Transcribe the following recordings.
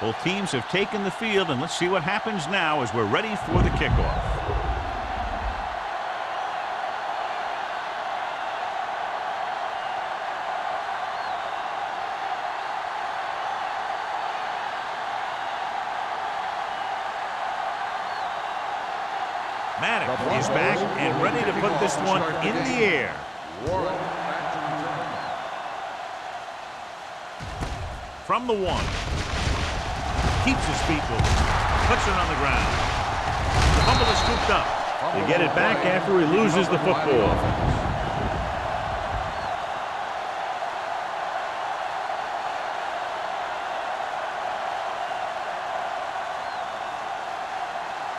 Both teams have taken the field, and let's see what happens now as we're ready for the kickoff. Maddox is back and ready to put this one in the air. From the 1. Keeps his feet moving. Puts it on the ground. The fumble is scooped up. They get it back after he loses the football.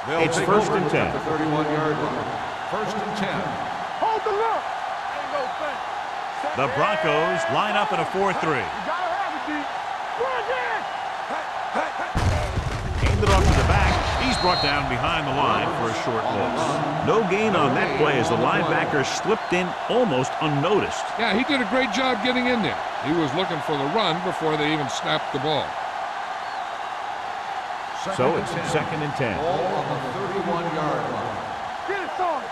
It's 1st and 10. 31-yard line. 1st and 10. Hold the look. The Broncos line up in a 4-3. Handed off to the back. He's brought down behind the line for a short loss. No gain on that play as the linebacker slipped in almost unnoticed. Yeah, he did a great job getting in there. He was looking for the run before they even snapped the ball. So it's 2nd and 10. Ball on the 31-yard line. Get it started.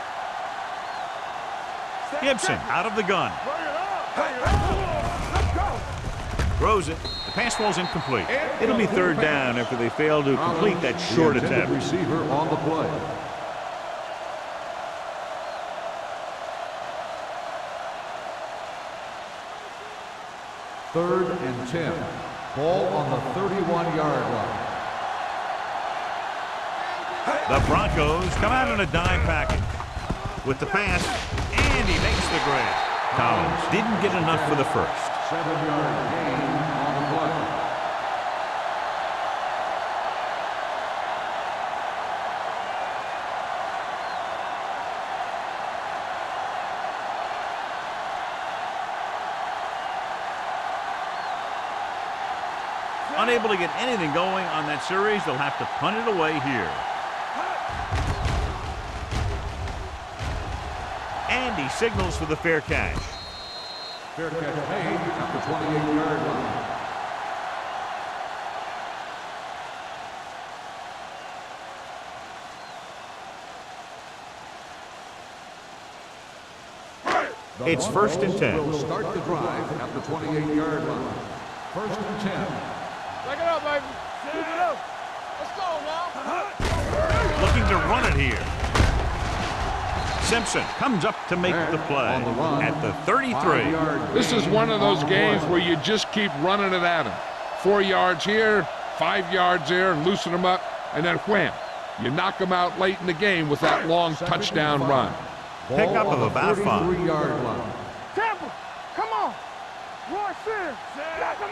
Gibson out of the gun. Let's go. Throws it. The pass falls incomplete. It'll be 3rd down after they fail to complete that short attempt. Receiver on the play. Third and 10. Ball on the 31-yard line. The Broncos come out in a dime package with the pass, and he makes the grab. Collins didn't get enough for the first. 7-yard gain on the play. Unable to get anything going on that series, they'll have to punt it away here. And he signals for the fair catch. Fair catch made at the 28-yard line. It's 1st and 10. Will start the drive at the 28-yard line. 1st and 10. Take it up, baby. Keep it up. Let's go now. Looking to run it here. Simpson comes up to make the play at the 33. This is one of those games where you just keep running it at him. 4 yards here, 5 yards there, and loosen them up, and then wham. You knock them out late in the game with that long touchdown run. Pickup of about 5. 33-yard line. Tampa, come on. Roy Sears.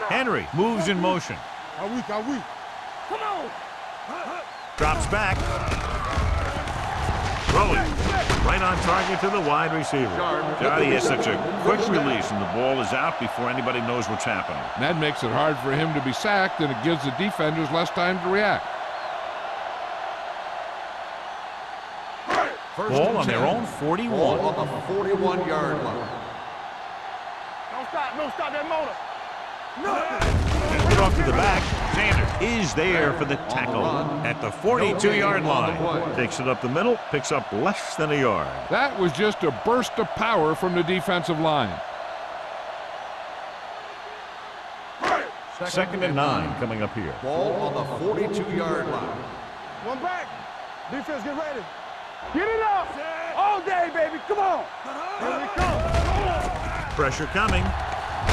Henry moves in motion. Are we? Come on. Drops back. Throwing. Right on target to the wide receiver. Johnny has such a quick release, and the ball is out before anybody knows what's happening. And that makes it hard for him to be sacked, and it gives the defenders less time to react. Ball on their own 41. Ball on the 41-yard line. Don't stop that motor. Hands it off to the back. Sanders is there for the tackle at the 42-yard line. Takes it up the middle, picks up less than a yard. That was just a burst of power from the defensive line. 2nd and 9 coming up here. Ball on the 42-yard line. One back. Defense, get ready. Get it up. All day, baby. Come on. Here we come. Pressure coming.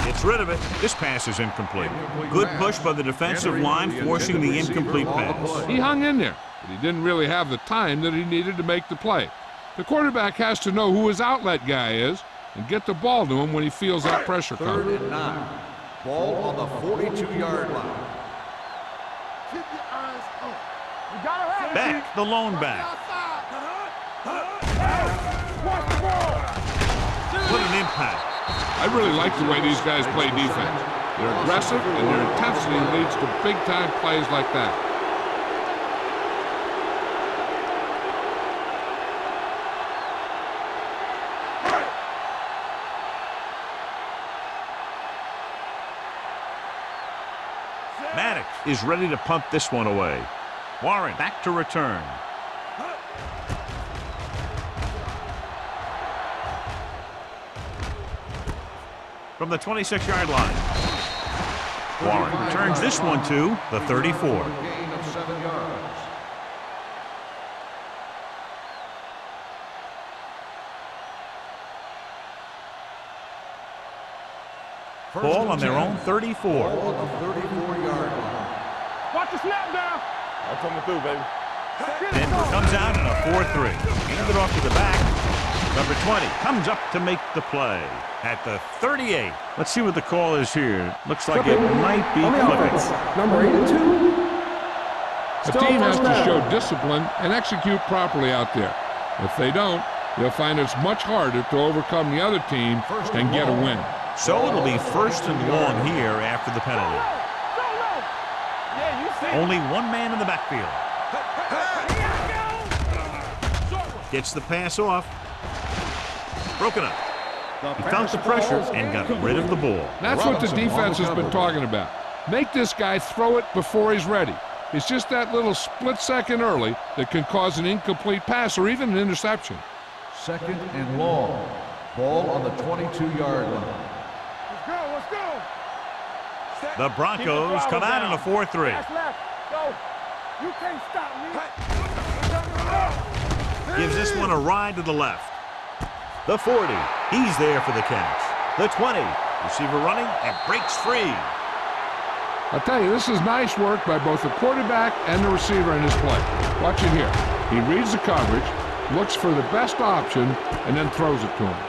Gets rid of it. This pass is incomplete. Good push by the defensive line, forcing the incomplete pass. He hung in there, but he didn't really have the time that he needed to make the play. The quarterback has to know who his outlet guy is and get the ball to him when he feels that pressure coming. 3rd and 9. Ball on the 42-yard line. Keep your eyes on. You gotta have it. Back, the lone back. Watch the ball. What an impact. I really like the way these guys play defense. They're aggressive, and their intensity leads to big-time plays like that. Maddox is ready to punt this one away. Warren back to return. From the 26-yard line. Warren returns this one to the 34. Gain of 7 yards. Ball on their own 34. Ball on the 34-yard line. Watch the snap down. I'm coming through, baby. Denver comes out in a 4-3. Handed off to the back. Number 20 comes up to make the play at the 38. Let's see what the call is here. Looks like it might be clipping. Number 82. A team has to show discipline and execute properly out there. If they don't, they'll find it's much harder to overcome the other team and get a win. So it'll be first and long here after the penalty. Only one man in the backfield. Gets the pass off. Broken up. He felt the pressure and got rid of the ball. That's what the defense has been talking about. Make this guy throw it before he's ready. It's just that little split second early that can cause an incomplete pass or even an interception. 2nd and long. Ball on the 22-yard line. Let's go. The Broncos come out in a 4-3. Pass left. Go. You can't stop me. Gives this one a ride to the left. The 40. He's there for the catch. The 20. Receiver running and breaks free. I'll tell you, this is nice work by both the quarterback and the receiver in his play. Watch it here. He reads the coverage, looks for the best option, and then throws it to him.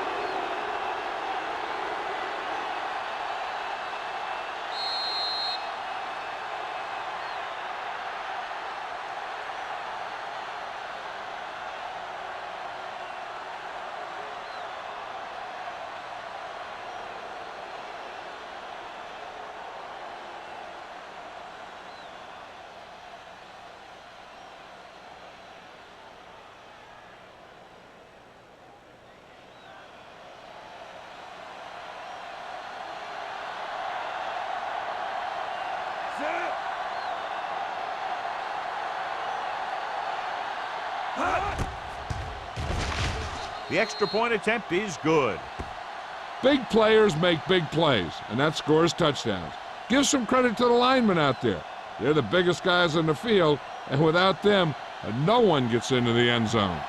The extra point attempt is good. Big players make big plays, and that scores touchdowns. Give some credit to the linemen out there. They're the biggest guys on the field, and without them, no one gets into the end zone.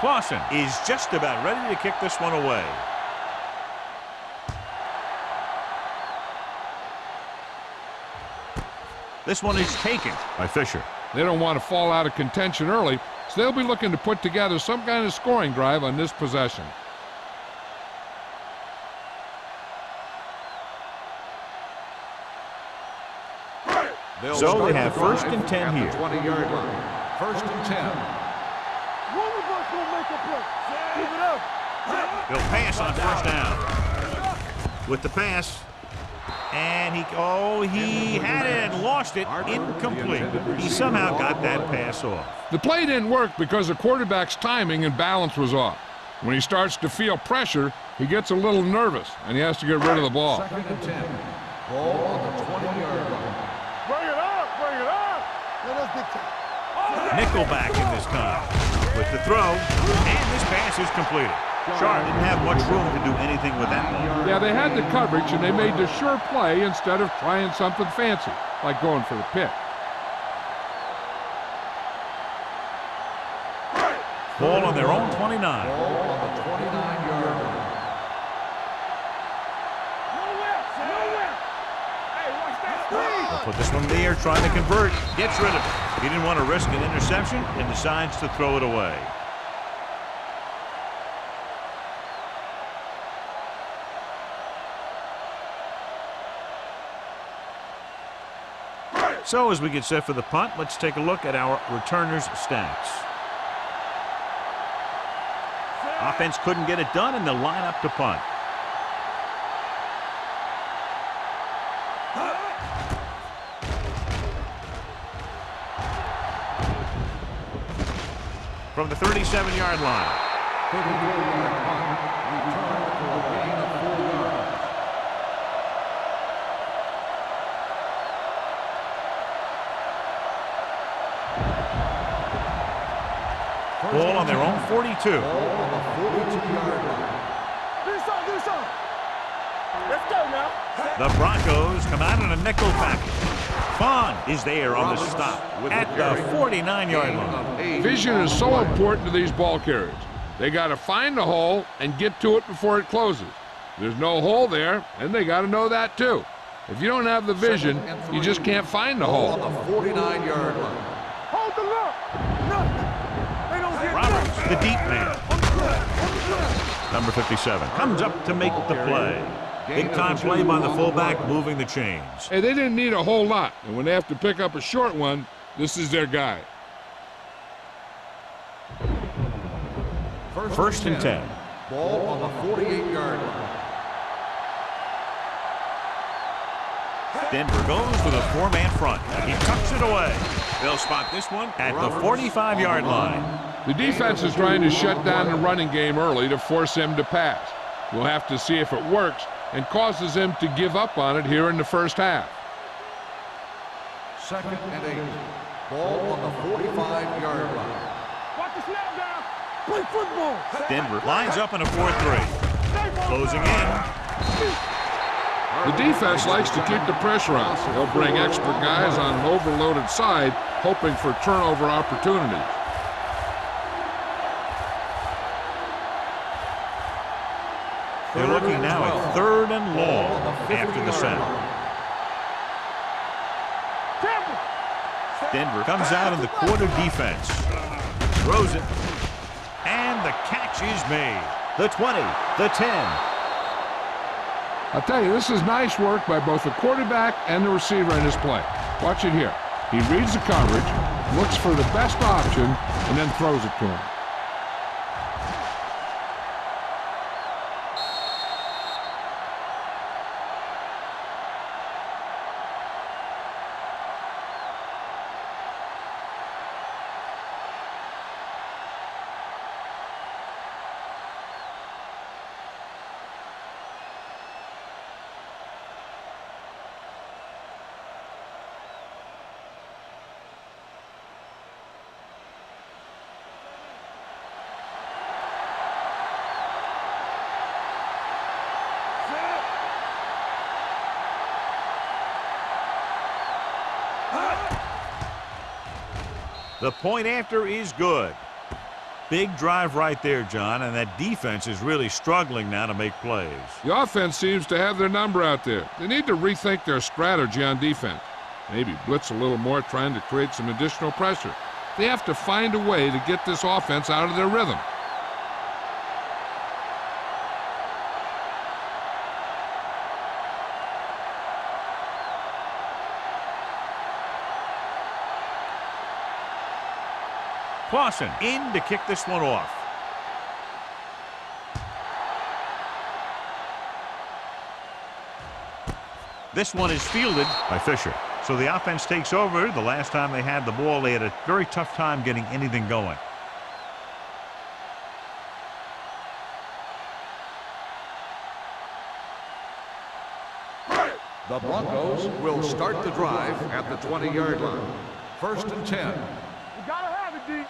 Clausen is just about ready to kick this one away. This one is taken by Fisher. They don't want to fall out of contention early, so they'll be looking to put together some kind of scoring drive on this possession. So they have first and 10 here. 20-yard line. 1st and 10. One of us gonna make a play. Keep it up. He'll pass on first down. With the pass. And he had it and lost it. Incomplete. He somehow got that pass off. The play didn't work because the quarterback's timing and balance was off. When he starts to feel pressure, he gets a little nervous, and he has to get rid of the ball. 2nd and 10. Ball on the 20-yard line. Bring it up. Bring it up. Let us dictate. Nickelback in this time. With the throw, and this pass is completed. Sharp didn't have much room to do anything with that one. Yeah, they had the coverage, and they made the sure play instead of trying something fancy, like going for the pick. Ball on their own 29. Ball on the 29-yard line. They'll put this one there, trying to convert. Gets rid of it. He didn't want to risk an interception and decides to throw it away. So as we get set for the punt, let's take a look at our returners' stats. Offense couldn't get it done, and they'll line up to punt. from the 37-yard line. 34-yard punt. Return for a gain of 4 yards. Ball on their own 42. Ball on the 42-yard line. Do something. Let's go now. The Broncos come out in a nickel package. Vaughn is there on the stop at the 49-yard line. Vision is so important to these ball carriers. They got to find the hole and get to it before it closes. There's no hole there, and they got to know that too. If you don't have the vision, you just can't find the hole. Ball on the 49-yard line. Hold the look. Nothing. They don't get Roberts, nothing. the deep man. Number 57 comes up to make the play. Big-time play by the fullback, moving the chains. Hey, they didn't need a whole lot, and when they have to pick up a short one, this is their guy. First and 10. Ball on the 48-yard line. Denver goes for the 4-man front. He tucks it away. They'll spot this one at the 45-yard line. The defense is trying to shut down the running game early to force him to pass. We'll have to see if it works and causes him to give up on it here in the first half. 2nd and 8. Ball on the 45-yard line. Watch the snap down. Play football. Denver lines up in a 4-3. Closing in. The defense likes to keep the pressure on. They'll bring extra guys on an overloaded side, hoping for turnover opportunities. They're looking now at 3rd and long after the center. Denver comes out in the quarter defense. Throws it. And the catch is made. The 20, the 10. I'll tell you, this is nice work by both the quarterback and the receiver in his play. Watch it here. He reads the coverage, looks for the best option, and then throws it to him. The point after is good. Big drive right there, John, and that defense is really struggling now to make plays. The offense seems to have their number out there. They need to rethink their strategy on defense. Maybe blitz a little more, trying to create some additional pressure. They have to find a way to get this offense out of their rhythm. Clausen in to kick this one off. This one is fielded by Fisher. So the offense takes over. The last time they had the ball, they had a very tough time getting anything going. The Broncos will start the drive at the 20-yard line. 1st and 10. You gotta have it, D.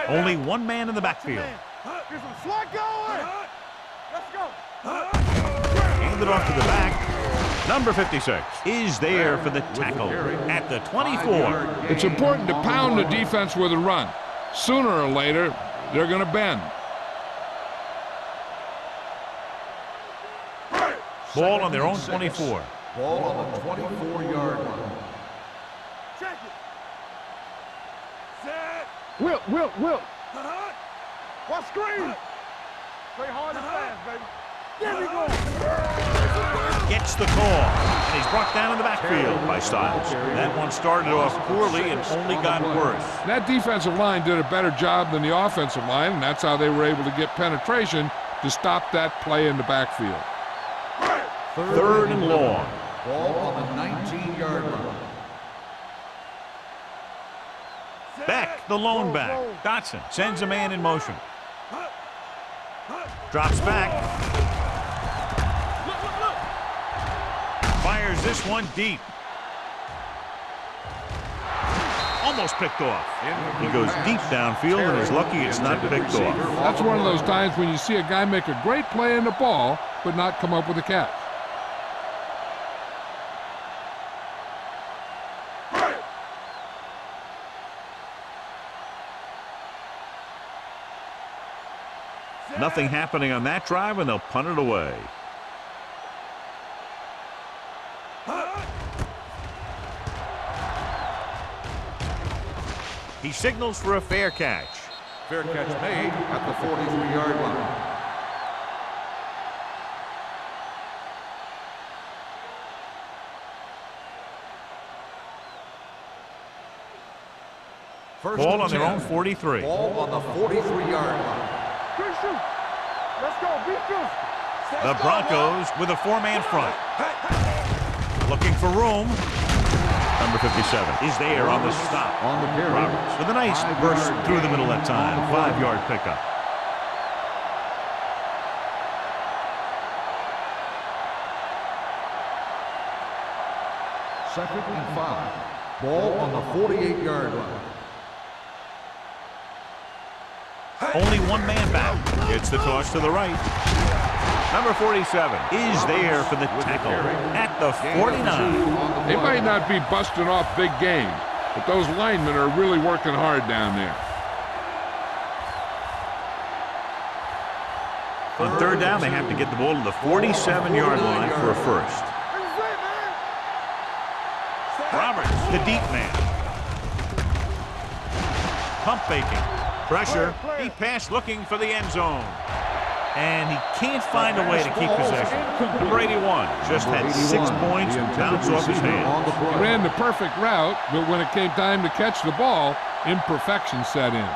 Only one man in the backfield. Get some slack going. Let's go. Handed off to the back. Number 56 is there for the tackle at the 24. It's important to pound the defense with a run. Sooner or later, they're going to bend. Ball on their own 24. Ball on the 24-yard line. Check it. Set. Whip. Watch screen. Play hard and fast, baby. There we go. Gets the call, and he's brought down in the backfield by Styles. That one started off poorly and only got worse. That defensive line did a better job than the offensive line, and that's how they were able to get penetration to stop that play in the backfield. 3rd and long. Ball on the 19-yard line. Beck, the lone back. Dotson sends a man in motion. Drops back. Fires this one deep. Almost picked off. He goes deep downfield and is lucky it's not picked off. That's one of those times when you see a guy make a great play in the ball, but not come up with a catch. Nothing happening on that drive, and they'll punt it away. He signals for a fair catch. Fair catch made at the 43-yard line. Ball on their own 43. Ball on the 43-yard line. Let's go, beat this. The Broncos with a four-man front. Looking for room. Number 57 is there on the stop. On the carry. Roberts with a nice burst through the middle that time. 5-yard pickup. Second and 5. Ball on the 48-yard line. Only one man back. Gets the toss to the right. Number 47 is there for the tackle at the 49. They might not be busting off big games, but those linemen are really working hard down there. On third down, they have to get the ball to the 47-yard line for a first. Roberts, the deep man. Pump faking. Pressure. He passed looking for the end zone. And he can't find a way to keep possession. Number 81 just had 6 points and bounced off his hands. He ran the perfect route, but when it came time to catch the ball, imperfection set in.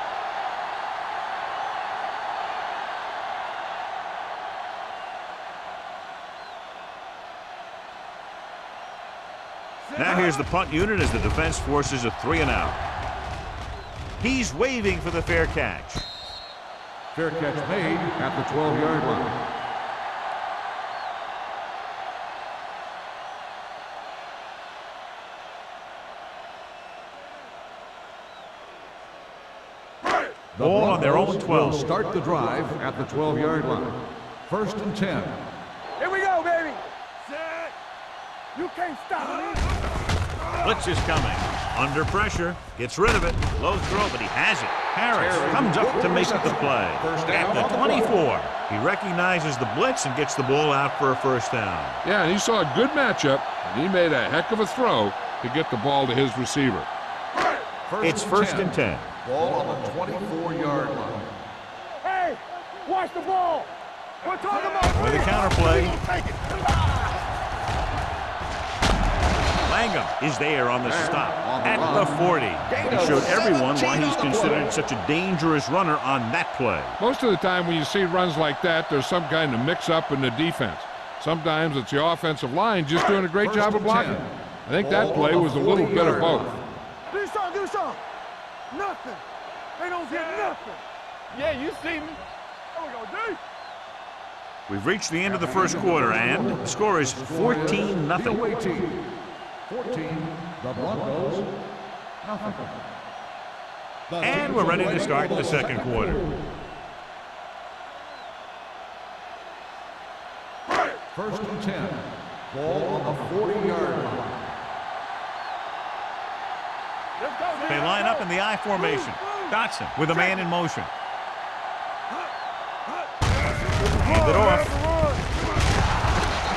Now here's the punt unit as the defense forces a 3-and-out. He's waving for the fair catch. Fair catch made at the 12-yard line. Ball on their own 12. Start the drive at the 12-yard line. First and 10. Here we go, baby. Set. You can't stop me. Blitz is coming. Under pressure. Gets rid of it. Low throw, but he has it. Harris comes up to make the play. At the 24. He recognizes the blitz and gets the ball out for a first down. Yeah, and he saw a good matchup, and he made a heck of a throw to get the ball to his receiver. It's first and 10. Ball on the 24-yard line. Hey, watch the ball. We're talking about With a counterplay. Langham is there on the stop at the 40. He showed everyone why he's considered such a dangerous runner on that play. Most of the time when you see runs like that, there's some kind of mix-up in the defense. Sometimes it's the offensive line just doing a great job of blocking. I think that play was a little bit of both. Do something. Nothing. They don't get nothing. Yeah, you see me. There we go, D. We've reached the end of the first quarter, and the score is 14-0. 14, the Broncos, nothing. And we're ready to start the second quarter. First and 10. Ball on the 40-yard line. They line up in the I formation. Dotson with a man in motion. Hand it off.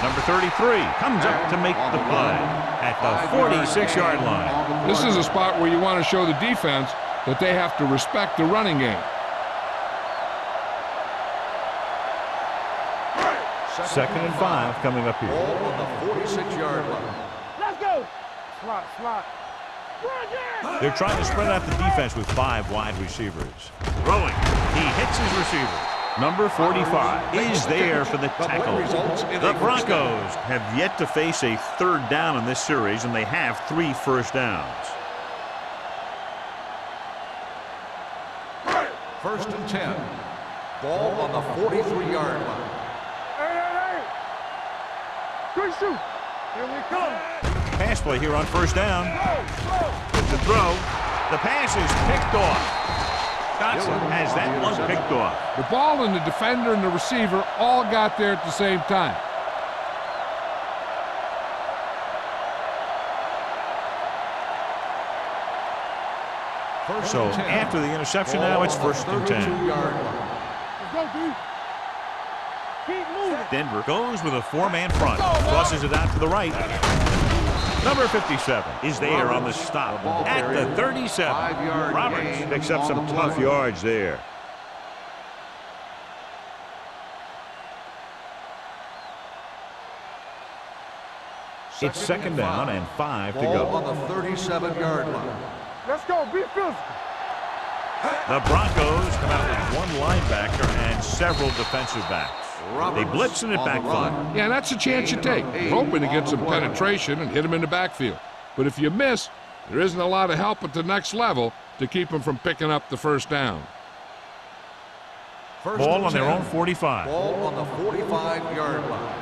Number 33 comes up to make the play at the 46-yard line. This is a spot where you want to show the defense that they have to respect the running game. Second and 5 coming up here. Ball on the 46-yard line. Let's go. Slot. They're trying to spread out the defense with 5 wide receivers. Throwing. He hits his receiver. Number 45 is there for the tackle. The Broncos have yet to face a third down in this series, and they have 3 first downs. First and 10. Ball on the 43-yard line. Hey! Good shoot. Here we come. Pass play here on first down. With the throw. The pass is picked off. Johnson has that one picked off. The ball and the defender and the receiver all got there at the same time. So after the interception now, it's first and 10. Let's go, D. Keep moving. Denver goes with a four-man front. Crosses it out to the right. Number 57 is there on the stop at the 37. Roberts picks up some tough yards there. It's second down and 5 to go. On the 37-yard line. Let's go. Be physical. The Broncos come out with one linebacker and several defensive backs. They blitz and it backfire. Yeah, that's a chance you take. You're hoping to get some penetration and hit him in the backfield. But if you miss, there isn't a lot of help at the next level to keep them from picking up the first down. Ball on their own 45. Ball on the 45-yard line.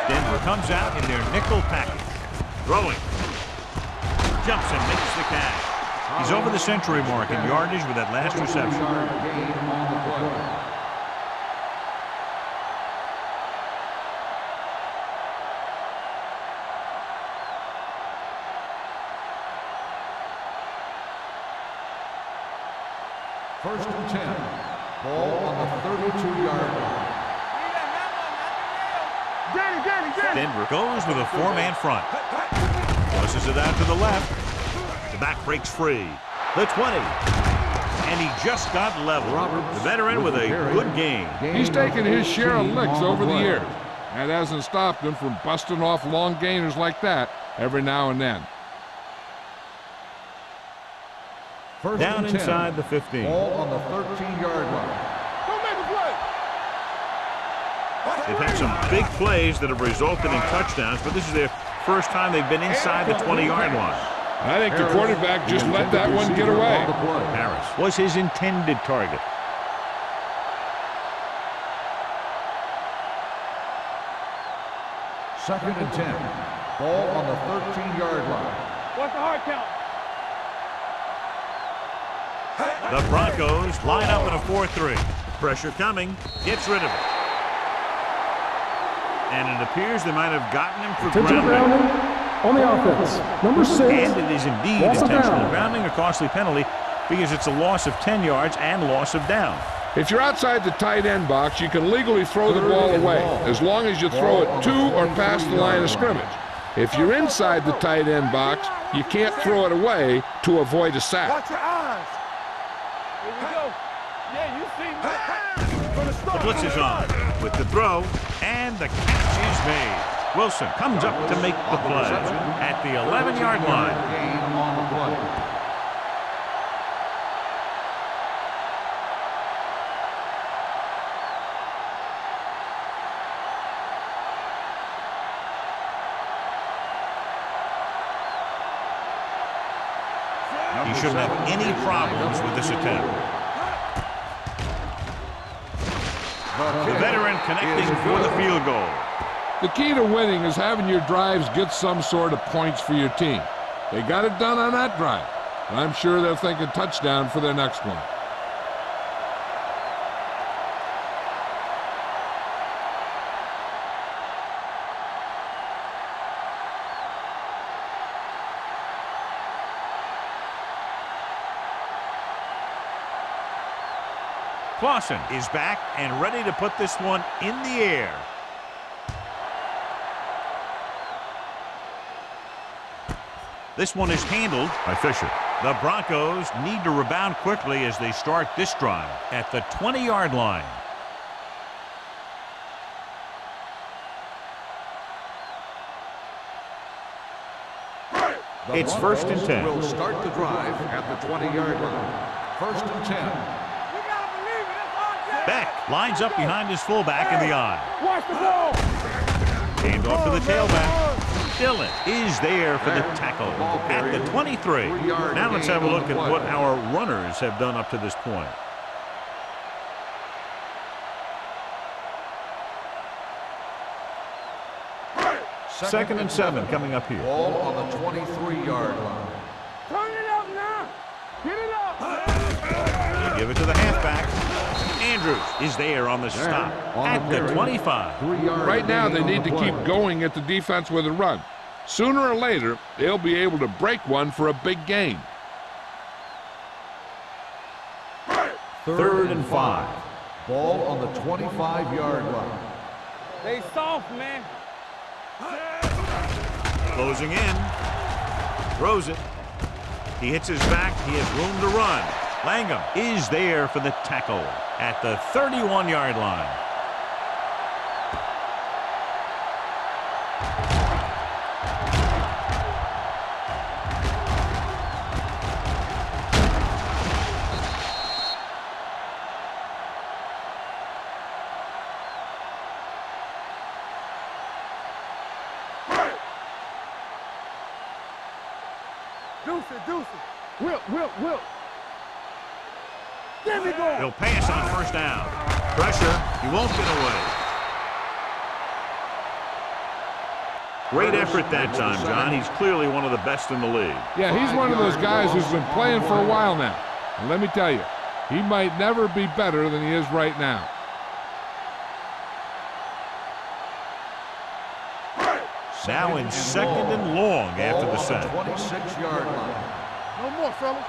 Denver comes out in their nickel package. Throwing. Jumps and makes the catch. He's over the century mark in yardage with that last reception. First and 10. Ball on the 32-yard line. Denver goes with a four-man front. Tosses it out to the left. The back breaks free. The 20. And he just got level. The veteran with a good game. He's taken his share of licks over the years. That hasn't stopped him from busting off long gainers like that every now and then. Down inside the 15. Ball on the 13-yard line. Don't make a play. They've had some big plays that have resulted in touchdowns, but this is their first time they've been inside the 20-yard line. I think the quarterback just let that one get away. Harris was his intended target. Second and 10. Ball on the 13-yard line. What's the hard count? The Broncos line up in a 4-3. Pressure coming. Gets rid of it. And it appears they might have gotten him for grounding. On the offense, number 6. And it is indeed intentional grounding, a costly penalty, because it's a loss of 10 yards and loss of down. If you're outside the tight end box, you can legally throw the ball away, as long as you throw it to or past the line of scrimmage. If you're inside the tight end box, you can't throw it away to avoid a sack. Watch your eyes. Here we go. Yeah, you see me. The blitz is on with the throw, and the catch is made. Wilson comes up to make the play at the 11-yard line. Gain on the play. He shouldn't have any problems with this attempt. The veteran connecting for the field goal. The key to winning is having your drives get some sort of points for your team. They got it done on that drive. And I'm sure they're thinking touchdown for their next one. Clausen is back and ready to put this one in the air. This one is handled by Fisher. The Broncos need to rebound quickly as they start this drive at the 20-yard line. It's first and 10. Will start the drive at the 20-yard line. First and 10. Beck lines up behind his fullback in the I. Watch the ball. Hand off to the tailback. Dillon is there for the tackle at the 23. Now let's have a look at what our runners have done up to this point. Second and 7 coming up here. Ball on the 23-yard line. Turn it up now. Get it up. You give it to the halfback. Andrews is there on the stop at the 25. Right now, they need to keep going at the defense with a run. Sooner or later, they'll be able to break one for a big gain. Third and 5. Ball on the 25-yard line. They soft, man. Closing in. Throws it. He hits his back. He has room to run. Langham is there for the tackle at the 31-yard line. Deuce it. Whip. There we go. He'll pass on first down. Pressure. He won't get away. Great effort that time, John. He's clearly one of the best in the league. Yeah, he's one of those guys who's been playing for a while now. And let me tell you, he might never be better than he is right now. Now in second and long after the sack. 26-yard line. No more, fella.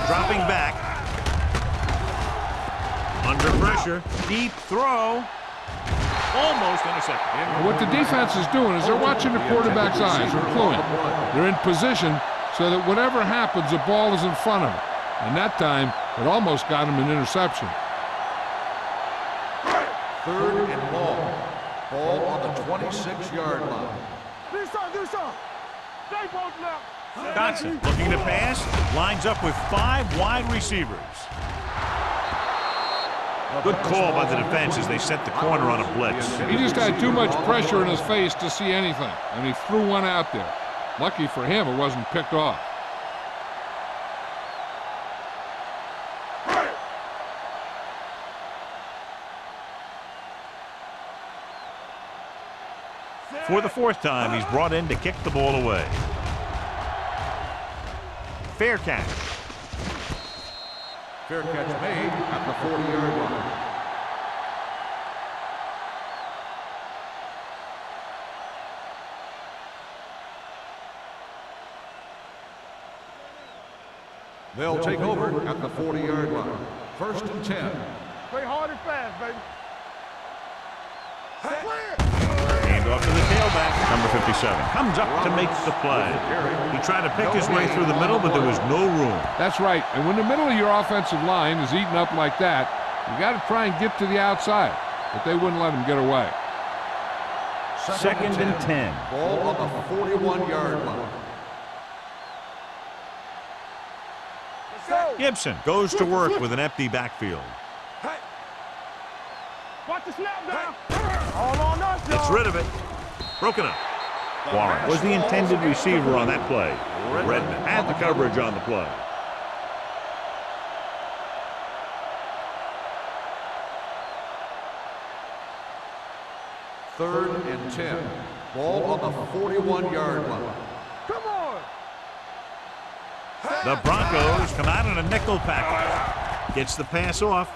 Dropping back. Under pressure. Deep throw. Almost intercepted. And what the defense is doing is they're watching the quarterback's eyes. They're cluing. They're in position so that whatever happens, the ball is in front of him. And that time, it almost got him an interception. Third and long. Ball on the 26-yard line. Do something. Stay both left. Dotson looking to pass. Lines up with 5 wide receivers. Good call by the defense as they set the corner on a blitz. He just had too much pressure in his face to see anything, and he threw one out there. Lucky for him, it wasn't picked off. For the 4th time, he's brought in to kick the ball away. Fair catch. Fair catch made at the 40-yard line. They'll take over at the 40-yard line. First and 10. Play hard and fast, baby. Off to the tailback. Number 57 comes up to make the play. He tried to pick his way through the middle, but there was no room. That's right. And when the middle of your offensive line is eaten up like that, you got to try and get to the outside. But they wouldn't let him get away. Second and 10. Ball on the 41-yard line. Gibson goes to work with an empty backfield. Watch the snap down. All on us, y'all. Gets rid of it. Broken up. Warren was the intended receiver on that play. Redmond had the coverage on the play. Third and 10. Ball on the 41-yard line. Come on. The Broncos come out in a nickel package. Gets the pass off,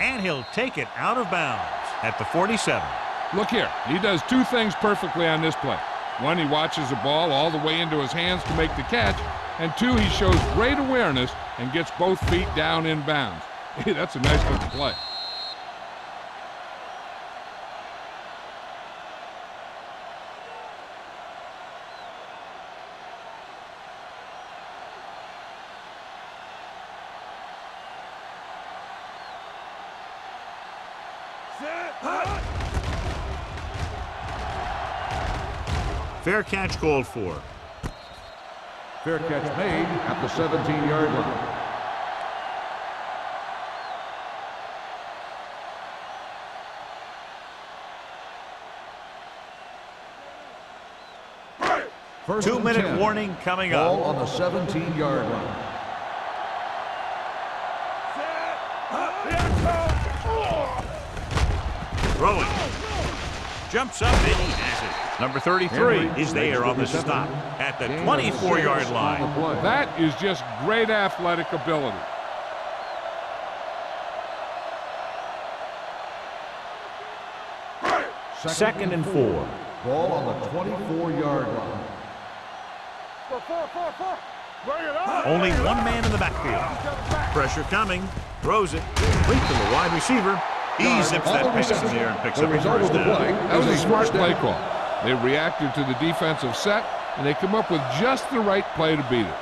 and he'll take it out of bounds at the 47. Look here. He does 2 things perfectly on this play. 1, he watches the ball all the way into his hands to make the catch. And 2, he shows great awareness and gets both feet down in bounds. That's a nice looking play. Fair catch called for. Fair catch made at the 17-yard line. First and 2-minute 10. warning coming Ball up. on the 17-yard line. Throwing. Jumps up and he has it. Number 33 is there on the stop at the 24-yard line. That is just great athletic ability. Second and 4. Ball on the 24-yard line. Bring it on. Only one man in the backfield. Pressure coming. Throws it. Complete to the wide receiver. He zips that pass in there and picks up a first down. That was a smart play call. They reacted to the defensive set, and they come up with just the right play to beat it.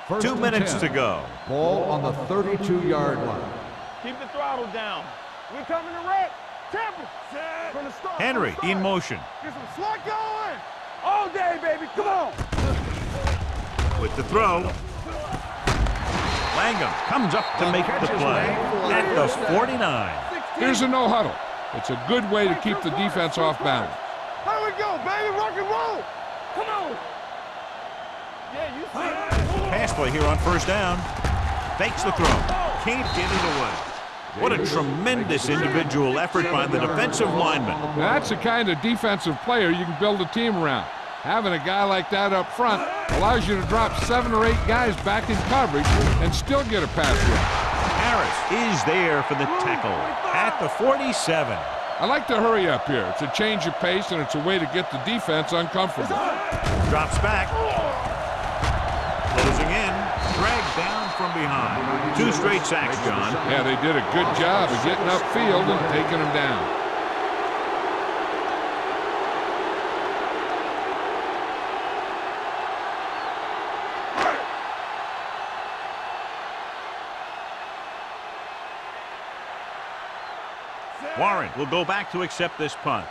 First 2 and minutes 10. to go. Ball on the 32-yard line. Keep the throttle down. We're coming to wreck. Temple. From the start. Henry from the start. in motion. Get some slug going. All day, baby. Come on. With the throw. Langham comes up to make the play at the 49. Here's a no-huddle. It's a good way to keep the defense off balance. Here we go, baby. Rock and roll. Come on. Yeah, you see it. Pass play here on first down. Fakes the throw. Can't get it away. What a tremendous individual effort by the defensive lineman. That's the kind of defensive player you can build a team around. Having a guy like that up front allows you to drop 7 or 8 guys back in coverage and still get a pass rush. Harris is there for the tackle at the 47. I like to hurry up here. It's a change of pace, and it's a way to get the defense uncomfortable. Drops back. Closing in. Dragged down from behind. 2 straight sacks, John. Yeah, they did a good job of getting upfield and taking him down. Warren will go back to accept this punt.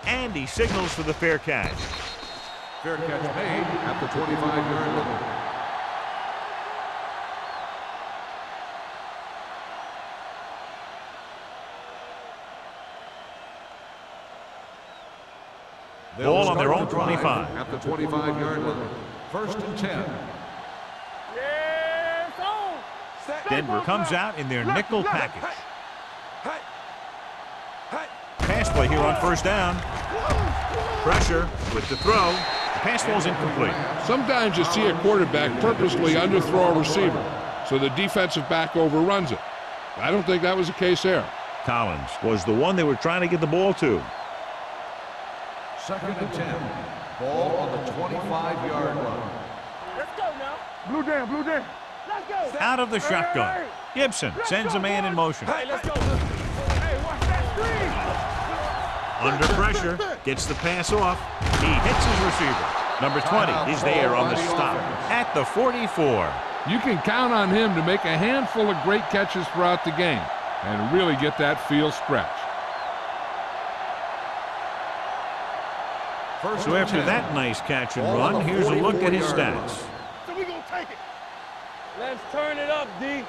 And he signals for the fair catch. Fair catch made at the 25-yard line. Ball on their own 25. At the 25-yard line. First and 10. Yes, on. Denver comes out in their nickel package. Pass play here on first down. Pressure with the throw. The pass ball is incomplete. Sometimes you see a quarterback purposely underthrow a receiver, so the defensive back overruns it. I don't think that was the case there. Collins was the one they were trying to get the ball to. Second and 10. Ball on the 25-yard line. Let's go now. Blue down, blue down. Let's go. Out of the shotgun. Gibson sends a man in motion. Hey, let's go. Hey, watch that screen. Under pressure, gets the pass off. He hits his receiver. Number 20 is there on the stop at the 44. You can count on him to make a handful of great catches throughout the game and really get that field stretch. So after that nice catch and run, here's a look at his stats. So we gonna take it. Let's turn it up, D.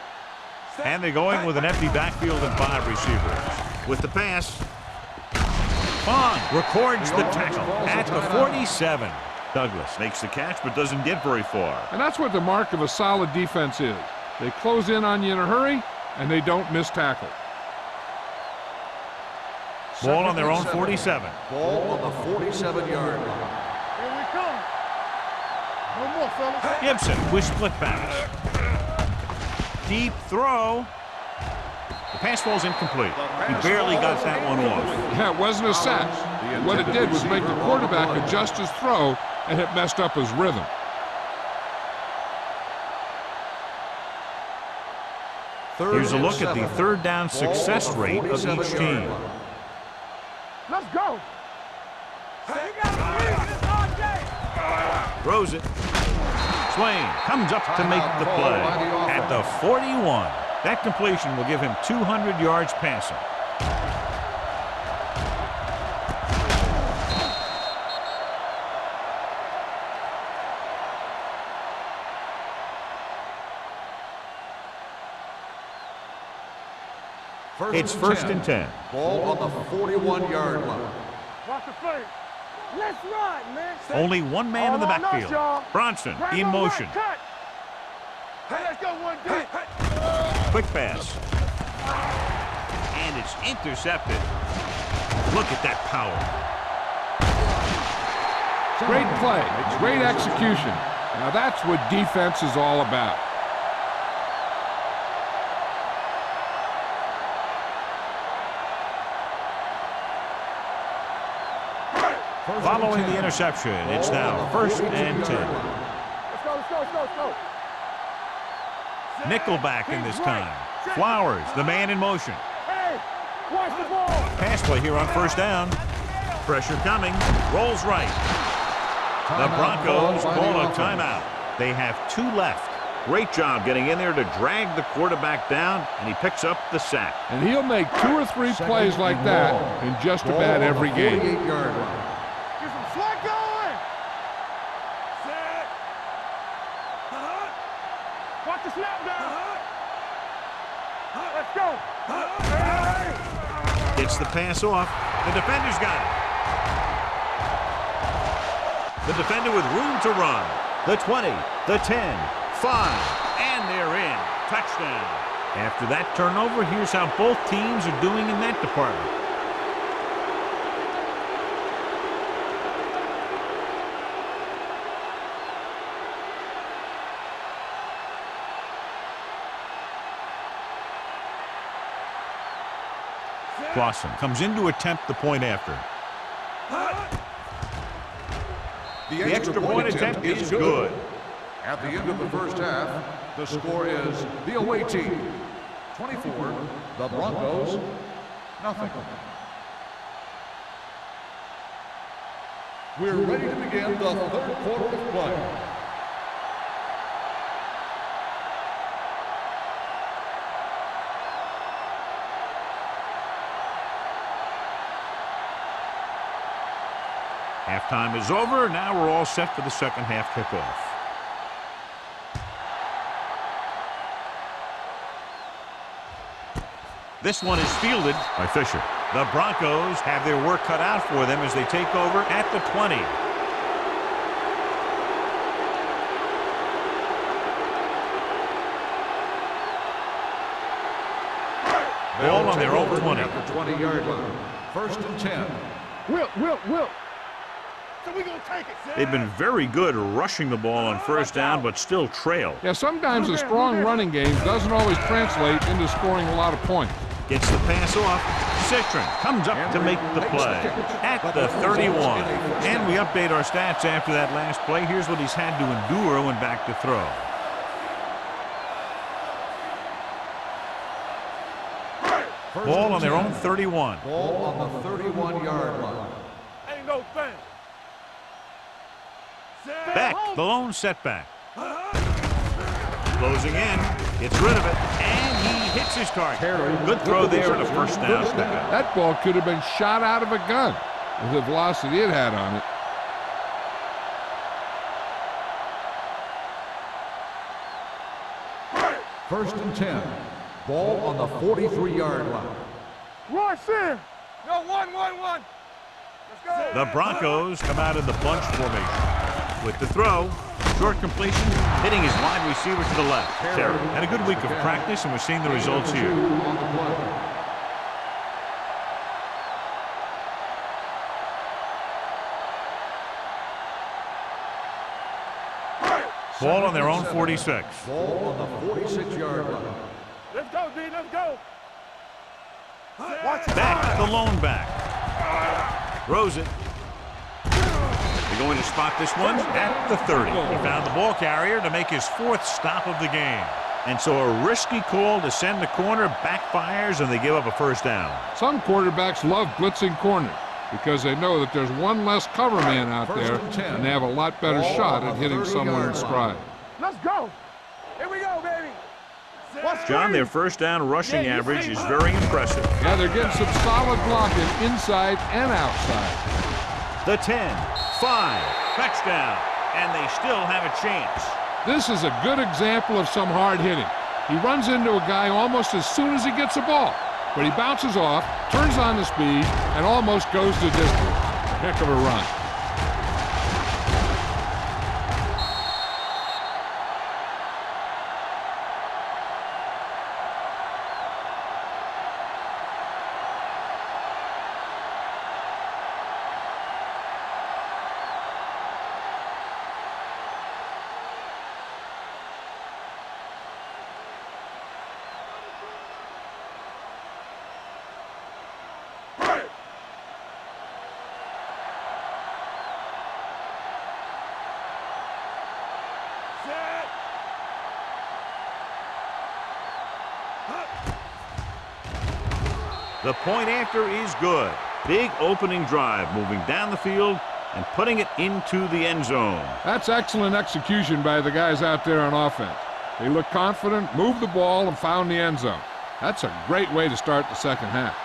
And they're going with an empty backfield and 5 receivers. With the pass, Bond records the tackle at the 47. Douglas makes the catch but doesn't get very far. And that's what the mark of a solid defense is. They close in on you in a hurry, and they don't miss tackle. Ball on their own 47. Ball on the 47-yard line. Here we come. One more, fellas. Gibson with split backs. Deep throw. The pass ball's incomplete. He barely got that one off. Yeah, it wasn't a sack. What it did was make the quarterback adjust his throw, and it messed up his rhythm. Here's a look at the third down success rate of each team. Let's go. Throws it. Swain comes up to make the play at the 41. That completion will give him 200 yards passing. It's first and 10. Ball on the 41-yard line. Watch the fake. Let's run, man. Only one man in the backfield. Bronson in motion. Cut. Hey, let's go one deep. Quick pass. And it's intercepted. Look at that power. Great play. Great execution. Now that's what defense is all about. Following the interception, it's now first and 10. Let's go, let's go, let's go, let's go. Nickelback in this time. Flowers, the man in motion. Hey, watch the ball. Pass play here on first down. Pressure coming. Rolls right. The Broncos call a timeout. They have 2 left. Great job getting in there to drag the quarterback down, and he picks up the sack. And he'll make 2 or 3 plays like that in just about every game. 48-yard line. Get some slack going. Set. Watch the snap down. Let's go. Gets the pass off. The defender's got it. The defender with room to run. The 20, the 10, 5, and they're in. Touchdown. After that turnover, here's how both teams are doing in that department. Clausen comes in to attempt the point after. The extra point attempt is good. At the end of the first half, the score is the away team 24, the Broncos nothing. We're ready to begin the third quarter of play. Halftime is over. Now we're all set for the second half kickoff. This one is fielded by Fisher. The Broncos have their work cut out for them as they take over at the 20. Ball on their own 20. At the 20-yard line. First and 10. Wilt. So we gonna take it. They've been very good rushing the ball on first down, but still trail. Yeah, sometimes a strong running game doesn't always translate into scoring a lot of points. Gets the pass off. Citron comes up to make the play at the 31. And we update our stats after that last play. Here's what he's had to endure when back to throw. Ball on their own 31. Ball on the 31-yard line. Ain't no thing. Back, the lone setback. Closing in, gets rid of it, and he hits his target. Good throw there and a first down. That ball could have been shot out of a gun with the velocity it had on it. First and 10. Ball on the 43-yard line. Rush in. No, one. Let's go. The Broncos come out in the bunch formation. With the throw, short completion, hitting his wide receiver to the left. Terry had a good week of practice, and we're seeing the results here. On the play. Ball on their own 46. Ball on the 46-yard line. Let's go, D. Let's go. Watch it. Back, the lone back. Throws it. They're going to spot this one at the 30. He found the ball carrier to make his 4th stop of the game. And so a risky call to send the corner backfires, and they give up a first down. Some quarterbacks love blitzing corners because they know that there's one less cover man out there, and they have a lot better shot at hitting someone in stride. Let's go. Here we go, baby. John, their first down rushing average is very impressive. Yeah, they're getting some solid blocking inside and outside. The 10, 5, touchdown, and they still have a chance. This is a good example of some hard hitting. He runs into a guy almost as soon as he gets the ball, but he bounces off, turns on the speed, and almost goes the distance. Heck of a run. The point after is good. Big opening drive, moving down the field and putting it into the end zone. That's excellent execution by the guys out there on offense. They look confident, moved the ball, and found the end zone. That's a great way to start the second half.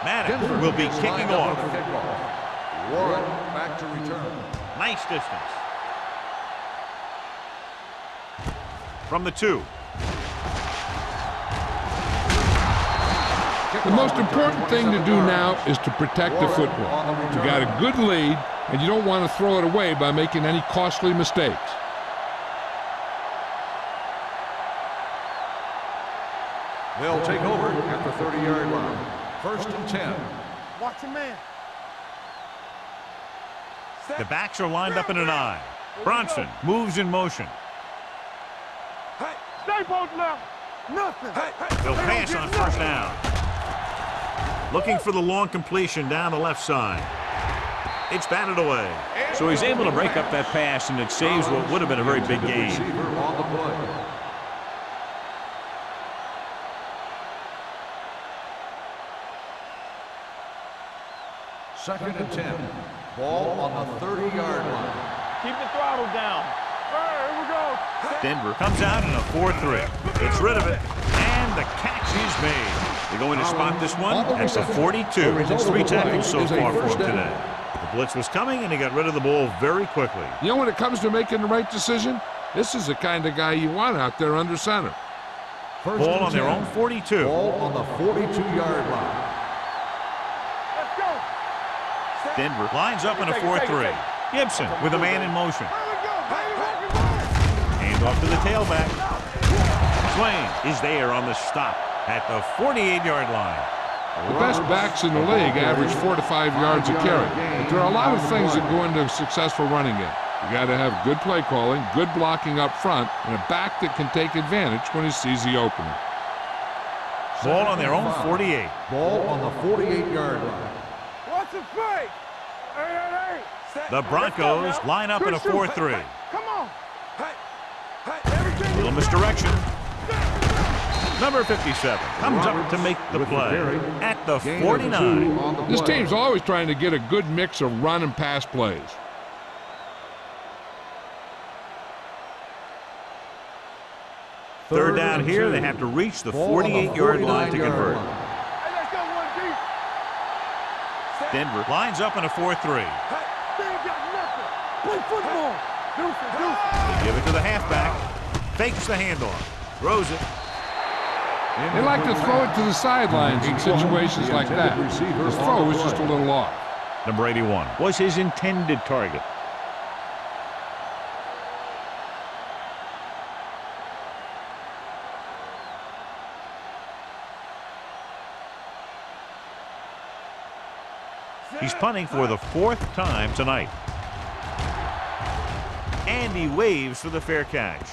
Maddox will be kicking off. Warren back to return. Nice distance. From the 2. The most important thing to do now is to protect the football. You got a good lead, and you don't want to throw it away by making any costly mistakes. They'll take over at the 30-yard line. First and 10. Watch a man. The backs are lined up in an I. Bronson moves in motion. Stay both left. Nothing. They'll pass on first down. Looking for the long completion down the left side. It's batted away. So he's able to break up that pass, and it saves what would have been a very big gain. On the play. Second and 10. Ball on the 30-yard line. Keep the throttle down. Here we go. Denver comes out in a 4-3. Gets rid of it, and the catch is made. They're going to spot this one at the 42. It's 3 tackles so far for him today. The blitz was coming, and he got rid of the ball very quickly. You know, when it comes to making the right decision, this is the kind of guy you want out there under center. Ball on their own 42. Ball on the 42-yard line. Let's go. Denver lines up in a 4-3. Gibson with a man in motion. Here we go, baby. Hand off to the tailback. Swain is there on the stop at the 48-yard line. The best backs in the league average 4 to 5 yards a carry. But there are a lot of things that go into a successful running game. You got to have good play calling, good blocking up front, and a back that can take advantage when he sees the opening. Ball on their own 48. Ball on the 48-yard line. What's the fake? Hey. The Broncos line up in a 4-3. Come on. Little misdirection. Number 57 comes up to make the play at the 49. This team's always trying to get a good mix of run and pass plays. Third down here, they have to reach the 48-yard line to convert. Hey, let's go one deep. Denver lines up in a 4-3. They ain't got nothing. Play football. Deuce. They give it to the halfback. Fakes the handoff. Throws it. They like to throw it to the sidelines in situations like that. His throw is just a little off. Number 81 was his intended target. He's punting for the 4th time tonight. And he waves for the fair catch.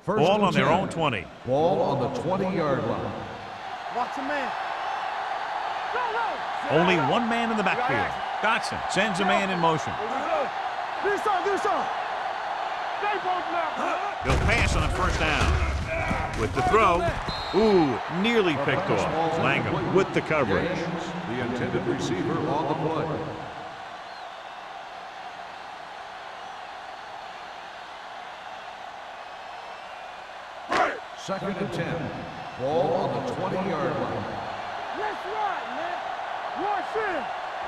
Ball on their own 20. Ball on the 20-yard line. Watch a man. Go, go. Only one man in the backfield. Dotson sends a man in motion. Do some. Stay both left. He'll pass on first down. With the throw. Ooh, nearly picked off. Langham with the coverage. The intended receiver on the play. Second and 10. Ball on the 20-yard line. Let's ride, man. Watch it.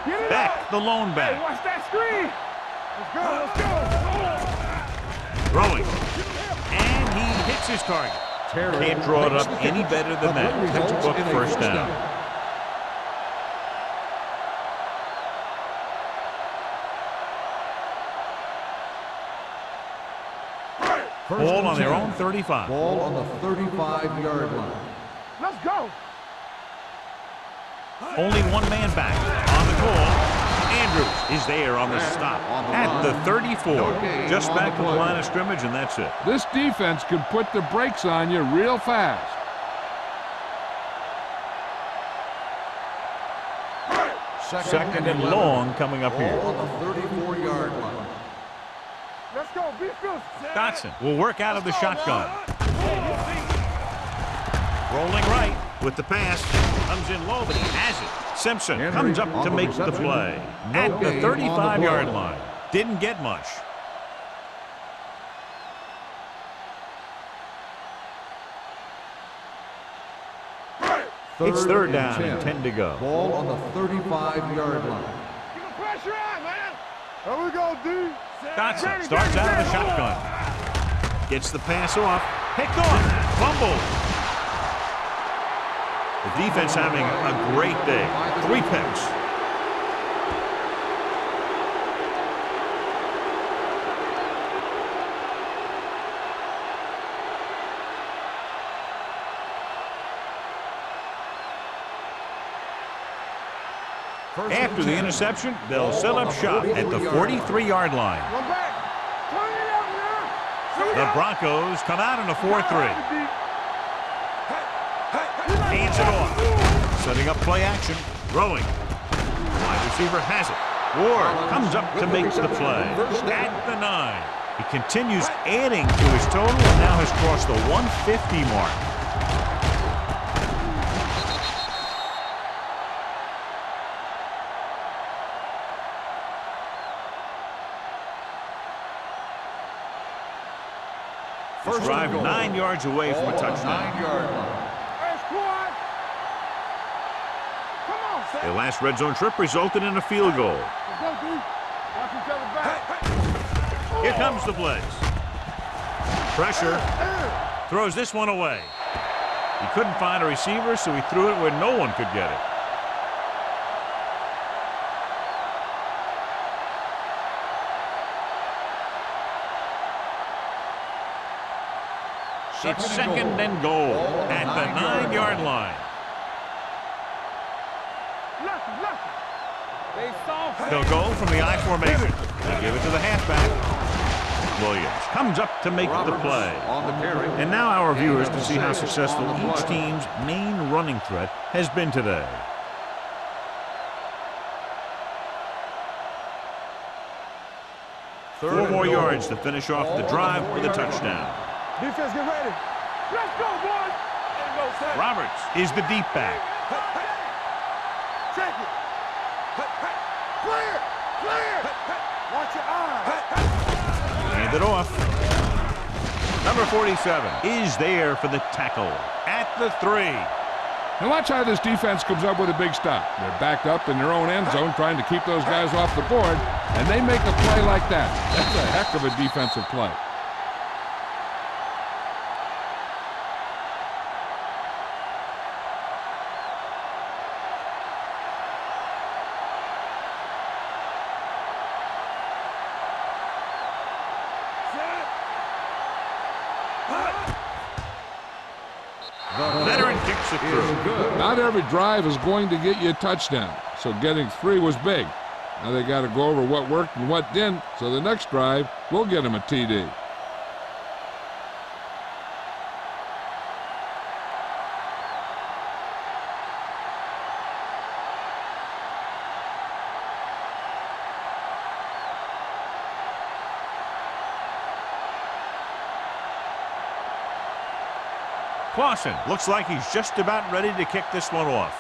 Get it Beck, out. the lone Hey, back. watch that screen. Let's go. Throwing. And he hits his target. Can't draw it up any better than that. Textbook first down. Ball on their own 35. Ball on the 35-yard line. Let's go. Only one man back on the call. Andrews is there on the stop at the 34. Just back to the line of scrimmage, and that's it. This defense can put the brakes on you real fast. Second and long coming up here. Ball on the 34-yard line. Let's go. Be fierce. Dotson will work out of the shotgun. Rolling right with the pass. Comes in low, but he has it. Simpson comes up to make the play at the 35-yard line. Didn't get much. It's third down and 10 to go. Ball on the 35-yard line. Keep the pressure on, man. There we go, D. Dotson starts out of the shotgun. Gets the pass off. Picked off. Fumble. The defense having a great day. 3 picks. After the interception, they'll set up shop at the 43-yard line. Go back. Turn it out, man. The Broncos come out in a 4-3. Hands it off. Setting up play action. Throwing. Wide receiver has it. Ward comes up to make the play at the 9. He continues adding to his total and now has crossed the 150 mark. This drive 9 yards away from a touchdown. 9-yard line. Hey, squad. Come on. Their last red zone trip resulted in a field goal. Let's go, D. Watch each other back. Here comes the blitz. Pressure. Throws this one away. He couldn't find a receiver, so he threw it where no one could get it. It's second and goal at the 9-yard line. They'll go from the I formation. They give it to the halfback. Williams comes up to make the play. On the carry. And now our viewers to see how successful each team's main running threat has been today. Four more yards to finish off the drive with a touchdown. Defense, get ready. Let's go, boys. Roberts is the deep back. Check it. Clear. Watch your eyes. Hand it off. Number 47 is there for the tackle at the 3. Now watch how this defense comes up with a big stop. They're backed up in their own end zone trying to keep those guys off the board, and they make a play like that. That's a heck of a defensive play. Veteran kicks it through. Not every drive is going to get you a touchdown, so getting 3 was big. Now they got to go over what worked and what didn't, so the next drive will get them a TD. Clausen looks like he's just about ready to kick this one off.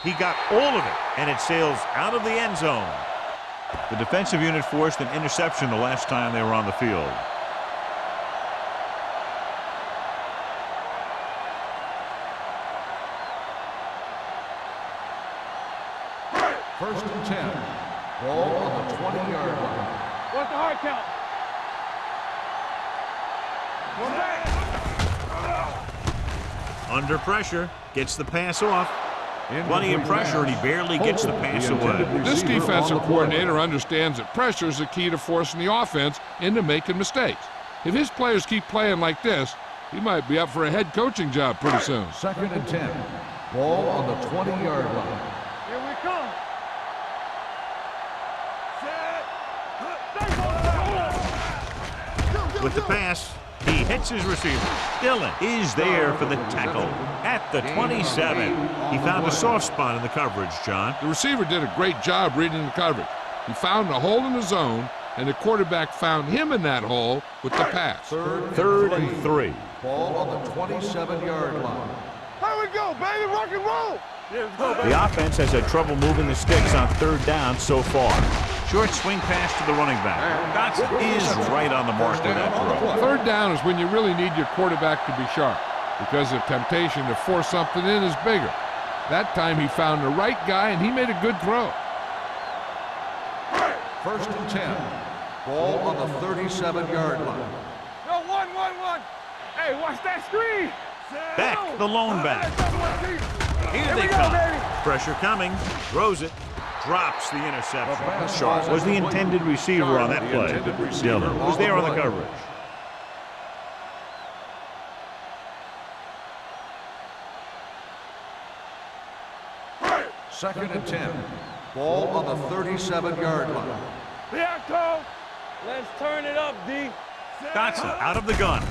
He got all of it, and it sails out of the end zone. The defensive unit forced an interception the last time they were on the field. First and 10. Ball on the 20-yard line. What's the hard count? One back. Under pressure, gets the pass off. Plenty of pressure, and he barely gets the pass away. This defensive coordinator understands that pressure is the key to forcing the offense into making mistakes. If his players keep playing like this, he might be up for a head coaching job pretty soon. Second and 10. Ball on the 20-yard line. Here we come. With the pass, he hits his receiver. Dillon is there for the tackle at the 27. He found a soft spot in the coverage, John. The receiver did a great job reading the coverage. He found a hole in the zone, and the quarterback found him in that hole with the pass. Third and 3. Ball on the 27-yard line. Here we go, baby. Rock and roll. The offense has had trouble moving the sticks on third down so far. Short swing pass to the running back. Dotson is right on the mark with that throw. Third down is when you really need your quarterback to be sharp, because the temptation to force something in is bigger. That time he found the right guy, and he made a good throw. First and 10. Ball on the 37-yard line. No, one. Hey, watch that screen. Beck, the lone back. Here they come. Pressure coming. Throws it. Drops the interception. Sharp was the intended receiver on that play. Dillon was there on the coverage. Second and 10. Ball on the 37-yard line. Beato. Let's turn it up, D. Dotson out of the gun.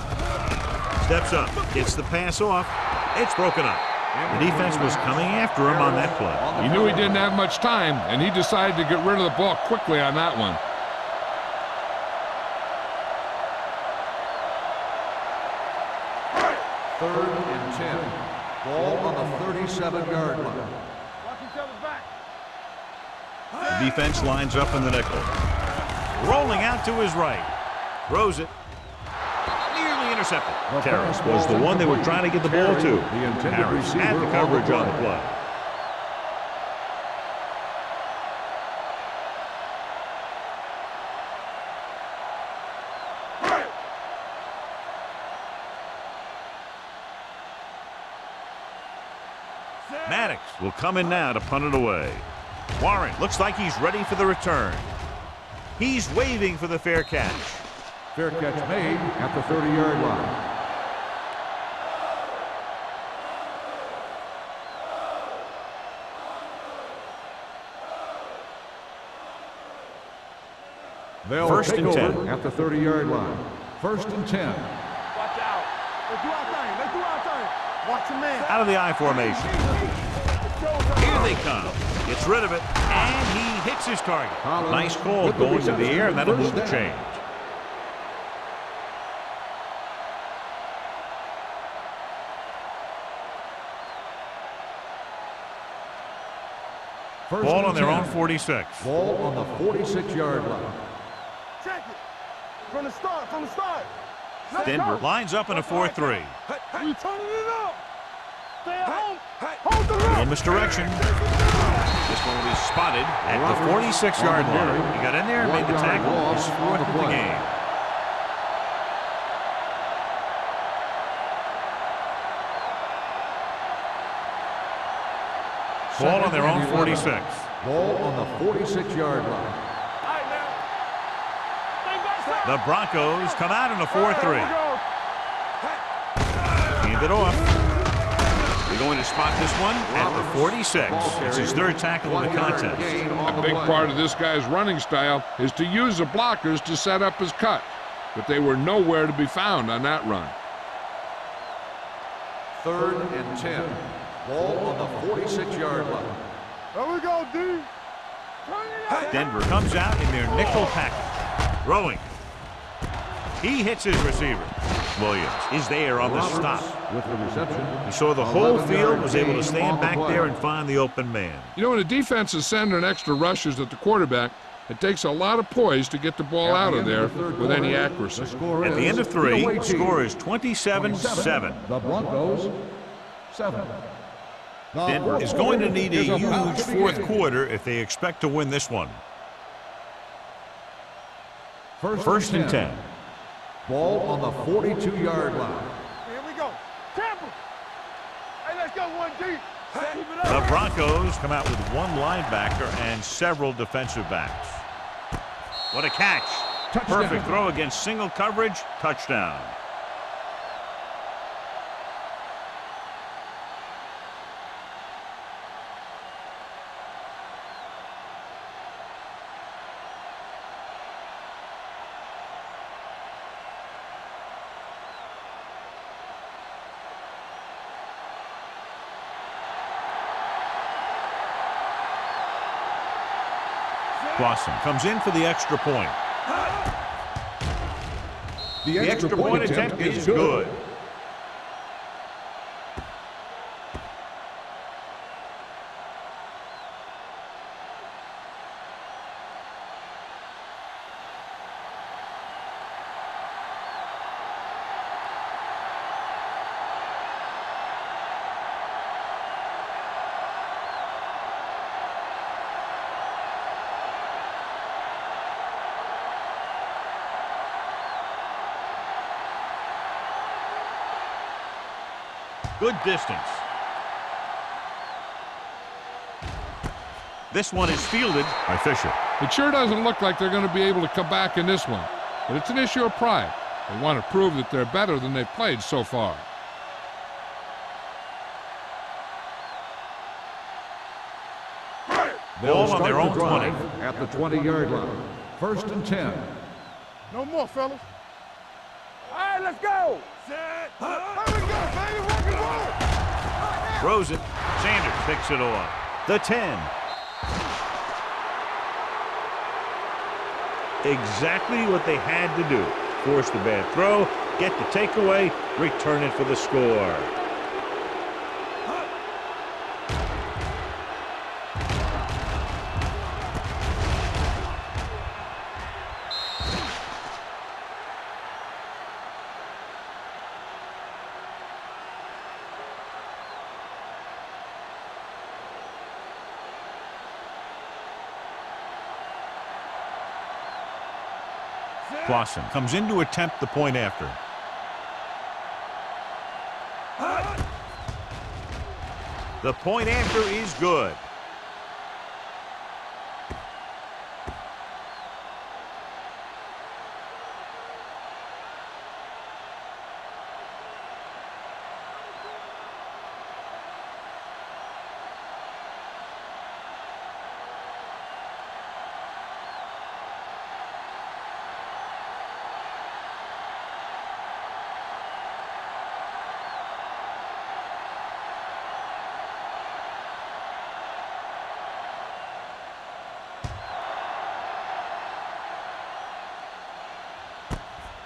Steps up. Gets the pass off. It's broken up. The defense was coming after him on that play. He knew he didn't have much time, and he decided to get rid of the ball quickly on that one. Third and 10. Ball on the 37-yard line. Watch each other back. The defense lines up in the nickel. Rolling out to his right. Throws it. Nearly intercepted. Harris was the one they were trying to get the ball to. Harris had the coverage on the play. Maddox will come in now to punt it away. Warren looks like he's ready for the return. He's waving for the fair catch. Fair catch made at the 30-yard line. They'll First take and over 10. at the 30-yard line. First and 10. Watch out. Let's do our thing. Watch your man. Out of the I formation. Here they come. Gets rid of it, and he hits his target. Nice call going to the air, and that'll move the change. Ball on their own 46. Ball on the 46-yard line. Check it. From the start. Denver lines up in a 4-3. We turning it up. Stay at home. Hold the Little line. misdirection. This one will be spotted at the 46-yard line. He got in there and made the tackle. His fourth of the game. Ball on their own 46. Ball on the 46-yard line. The Broncos come out in a 4-3. Hand it off. They're going to spot this one at the 46. It's his third tackle of the contest. A big part of this guy's running style is to use the blockers to set up his cut, but they were nowhere to be found on that run. Third and 10. Ball on the 46-yard line. There we go, D. Turn it up. Denver comes out in their nickel package. Throwing. He hits his receiver. Williams is there on the stop. With the reception. He saw the whole field, was able to stand back there and find the open man. You know, when a defense is sending extra rushers at the quarterback, it takes a lot of poise to get the ball out of there with any accuracy. At the end of 3, the score is 27-7. The Broncos, 7. Denver is going to need a huge fourth quarter if they expect to win this one. First and 10. Ball on the 42-yard line. Here we go. Tampa. Hey, let's go 1 deep. The Broncos come out with one linebacker and several defensive backs. What a catch. Touchdown. Perfect throw against single coverage. Touchdown. Clausen comes in for the extra point. The extra point attempt is good. Good distance. This one is fielded by Fisher. It sure doesn't look like they're going to be able to come back in this one, but it's an issue of pride. They want to prove that they're better than they've played so far. Ball on their own 20. At the 20-yard line. First and 10. No more, fellas. All right, let's go. Set. Here we go, baby. Rock and roll. Throws it. Sanders picks it off. The 10. Exactly what they had to do. Force the bad throw, get the takeaway, return it for the score. Clausen comes in to attempt the point after. The point after is good.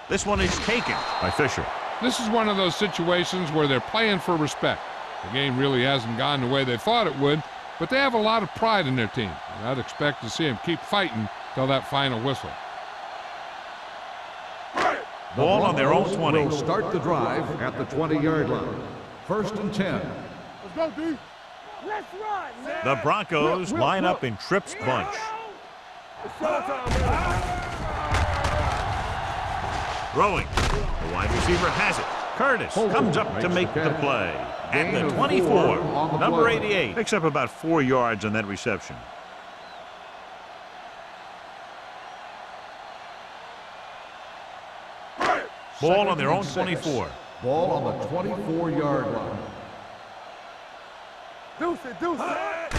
This one is taken by Fisher. This is one of those situations where they're playing for respect. The game really hasn't gone the way they thought it would, but they have a lot of pride in their team. And I'd expect to see them keep fighting till that final whistle. Ball on their own 20. Will start the drive at the 20-yard line. First and 10. Let's go, D. Let's run, man. The Broncos line up in Tripp's bunch. It's showtime, man. Throwing. The wide receiver has it. Curtis comes up to make the play. At the 24, number 88 picks up about 4 yards on that reception. Ball on their own 24. Ball on the 24-yard line. Deuce it, deuce it.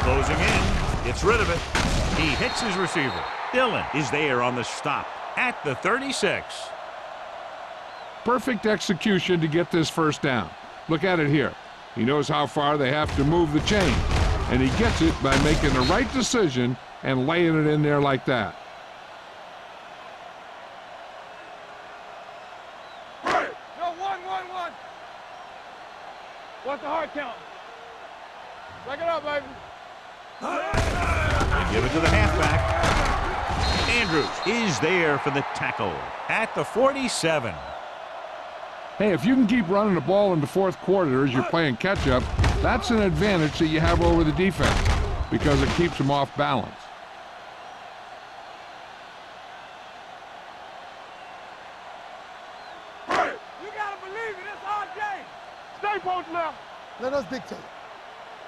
Closing in. Gets rid of it. He hits his receiver. Dillon is there on the stop at the 36. Perfect execution to get this first down. Look at it here. He knows how far they have to move the chain, and he gets it by making the right decision and laying it in there like that. Give it to the halfback. Andrews is there for the tackle at the 47. Hey, if you can keep running the ball in the fourth quarter as you're playing catch-up, that's an advantage that you have over the defense because it keeps them off balance. You gotta believe it. It's our game. Stay post left. Let us dictate.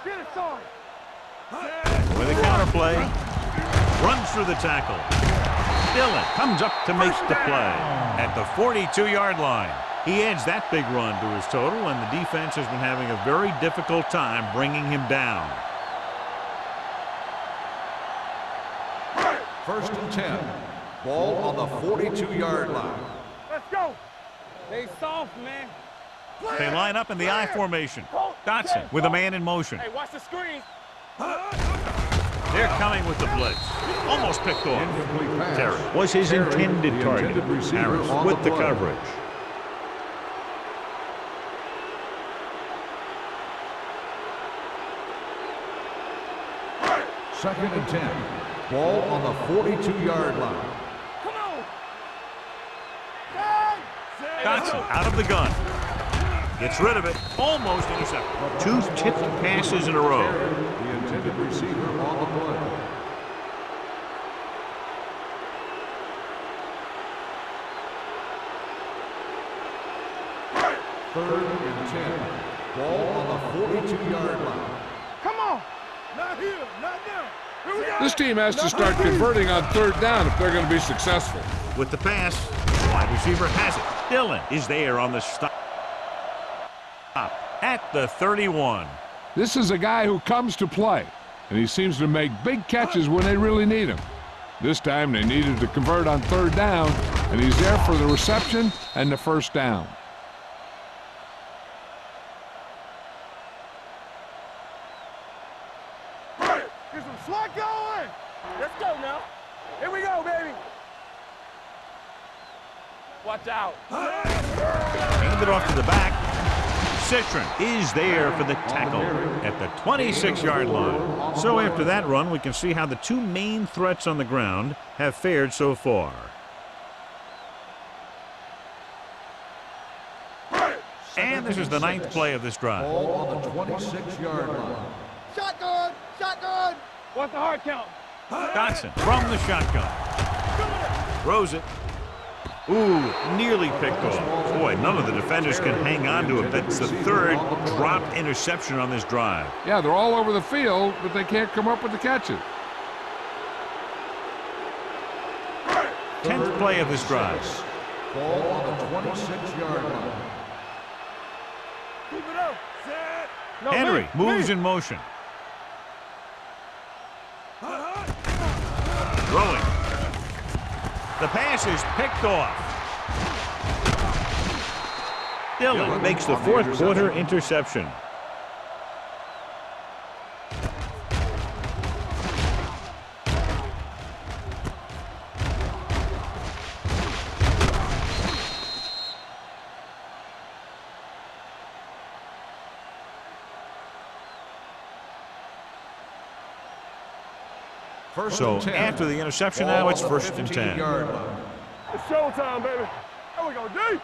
Get it started. With a counter play. Runs through the tackle. Dillon comes up to make the play at the 42-yard line. He adds that big run to his total, and the defense has been having a very difficult time bringing him down. First and 10. Ball on the 42-yard line. Let's go. They soft, man. They line up in the I formation. Dotson with a man in motion. Hey, watch the screen. They're coming with the blitz. Almost picked off. Incomplete pass. Terry was his Terry, intended the target. intended receiver Harris on with the play. coverage. Second and 10. Ball on the 42-yard line. Come on. Dotson out of the gun. Gets rid of it. Almost intercepted. Two tipped passes in a row. The intended receiver on the play. Third and 10. Ball on the 42-yard line. Come on. Not here. Not now. Here we go. This team has to start converting on third down if they're going to be successful. With the pass, the wide receiver has it. Dillon is there on the stop at the 31. This is a guy who comes to play, and he seems to make big catches when they really need him. This time they needed to convert on third down, and he's there for the reception and the first down. Get some slack going. Let's go now. Here we go, baby. Watch out. Hand it off to the back. Citron is there for the tackle at the 26-yard line. So after that run, we can see how the two main threats on the ground have fared so far. And this is the ninth play of this drive. Ball on the 26-yard line. Shotgun. Shotgun. What's the hard count? Dotson from the shotgun. Throws it. Ooh, nearly picked off. Boy, none of the defenders can hang on to it. That's the third dropped interception on this drive. Yeah, they're all over the field, but they can't come up with the catches. 10th play of this drive. Ball on the 26-yard line. Keep it up. Set. No, Henry lead, moves lead. in motion. Throwing. The pass is picked off. Dillon makes the fourth quarter interception. So after the interception, now it's first and 10. It's showtime, baby. There we go, D.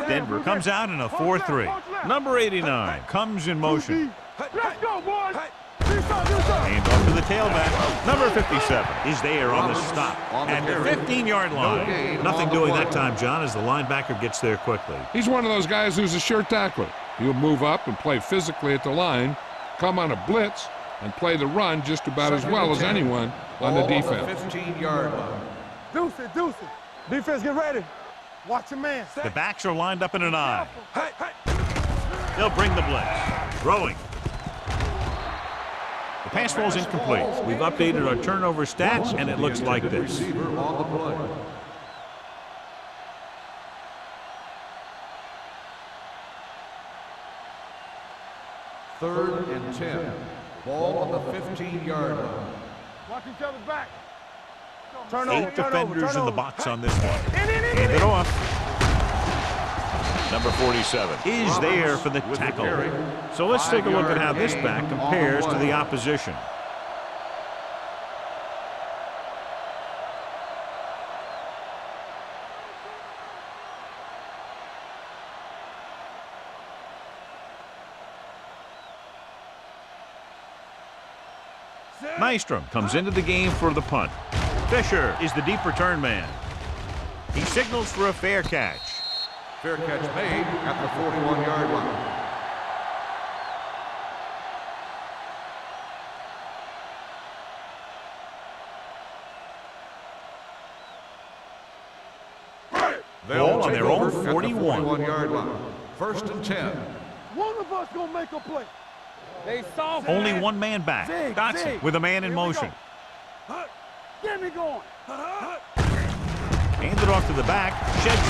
Denver comes out in a 4-3. Number 89 comes in motion. Let's go, boys. Hand off to the tailback. Number 57 is there on the stop at the 15-yard line. Nothing doing that time, John, as the linebacker gets there quickly. He's one of those guys who's a sure tackler. He'll move up and play physically at the line, come on a blitz, and play the run just about as well as anyone on the defense. 15-yard line. Deuce it, deuce it. Defense, get ready. Watch your man. The backs are lined up in an I. They'll bring the blitz. Throwing. The pass falls incomplete. We've updated our turnover stats, and it looks like this. Receiver on the play. Third and 10. Ball on the 15-yard line. Watch each other's back. Eight defenders in the box on this one. Hand it off. Number 47 is there for the tackle. So let's take a look at how this back compares to the opposition. Nystrom comes into the game for the punt. Fisher is the deep return man. He signals for a fair catch. Fair catch made at the 41-yard line. Ball on their own 41. 41-yard line. First and 10. One of us gonna make a play. They soft. Only one man back. Zig, Dotson zig. with a man in Here we motion. go. Get me going. Hand it off to the back. Sheds.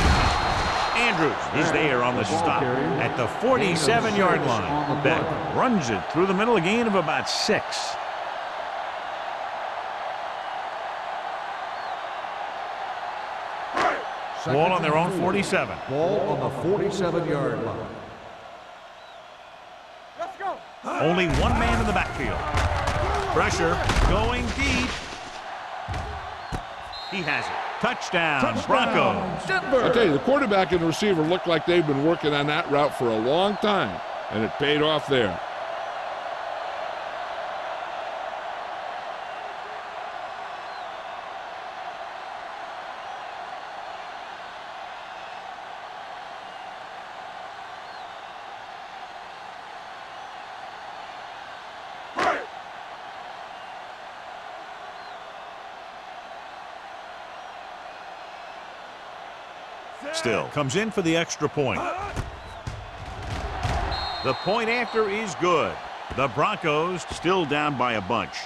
Andrews is there on the stop at the 47-yard line. Beck runs it through the middle, a gain of about 6. Ball on their own 47. Ball on the 47-yard line. Let's go. Only one man in the backfield. Pressure going deep. He has it. Touchdown, Broncos. I tell you, the quarterback and the receiver look like they've been working on that route for a long time, and it paid off there. Still comes in for the extra point. The point after is good. The Broncos still down by a bunch.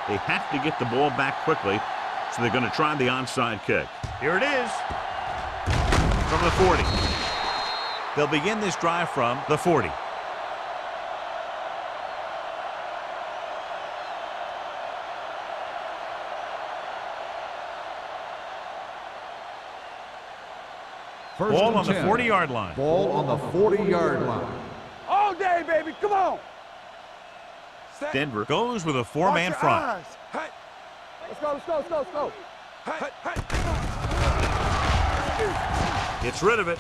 They have to get the ball back quickly, so they're going to try the onside kick. Here it is from the 40. They'll begin this drive from the 40. Ball on the 40-yard line. Ball on the 40-yard line. All day, baby. Come on. Denver goes with a four-man Watch your front. eyes. Hey. Let's go, let's go, let's go, let's go. Hey. Gets rid of it.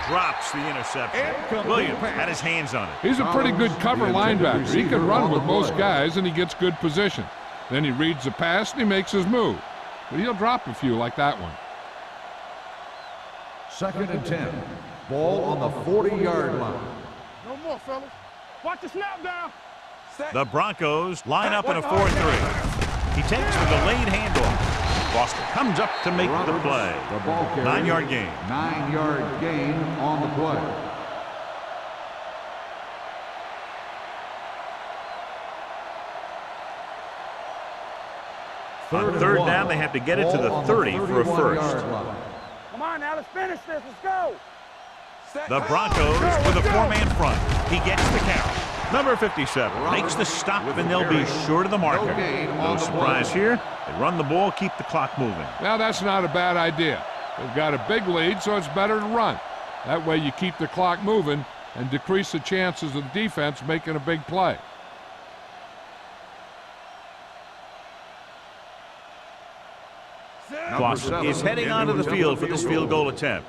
Drops the interception. Williams had his hands on it. He's a pretty good cover linebacker. He can run with most guys, and he gets good position. Then he reads the pass, and he makes his move. But he'll drop a few like that one. Second and 10. Ball on the 40-yard line. No more, fellas. Watch the snap down. The Broncos line up in a 4-3. He takes with a late handoff. Boston comes up to make the play. The ball carrier. 9-yard gain. 9-yard gain on the play. On third down, they have to get it to the 30 for a first. Come on now, let's finish this. Let's go. The Broncos with a four-man front. He gets the count. Number 57 makes the stop, and they'll be short of the marker. No surprise here. They run the ball, keep the clock moving. Now, that's not a bad idea. They've got a big lead, so it's better to run. That way you keep the clock moving and decrease the chances of the defense making a big play. Boston is heading onto the field for this field goal attempt.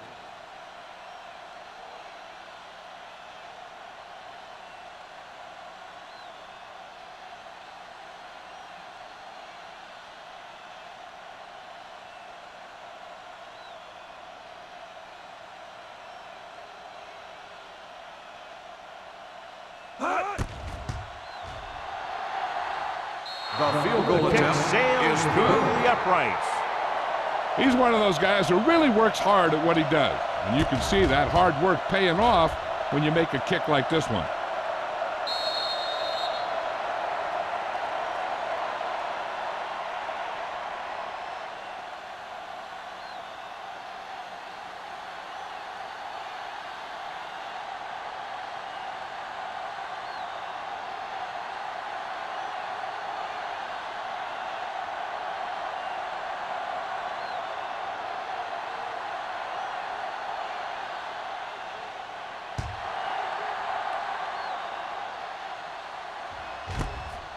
The field goal attempt sails through the uprights. He's one of those guys who really works hard at what he does. And you can see that hard work paying off when you make a kick like this one.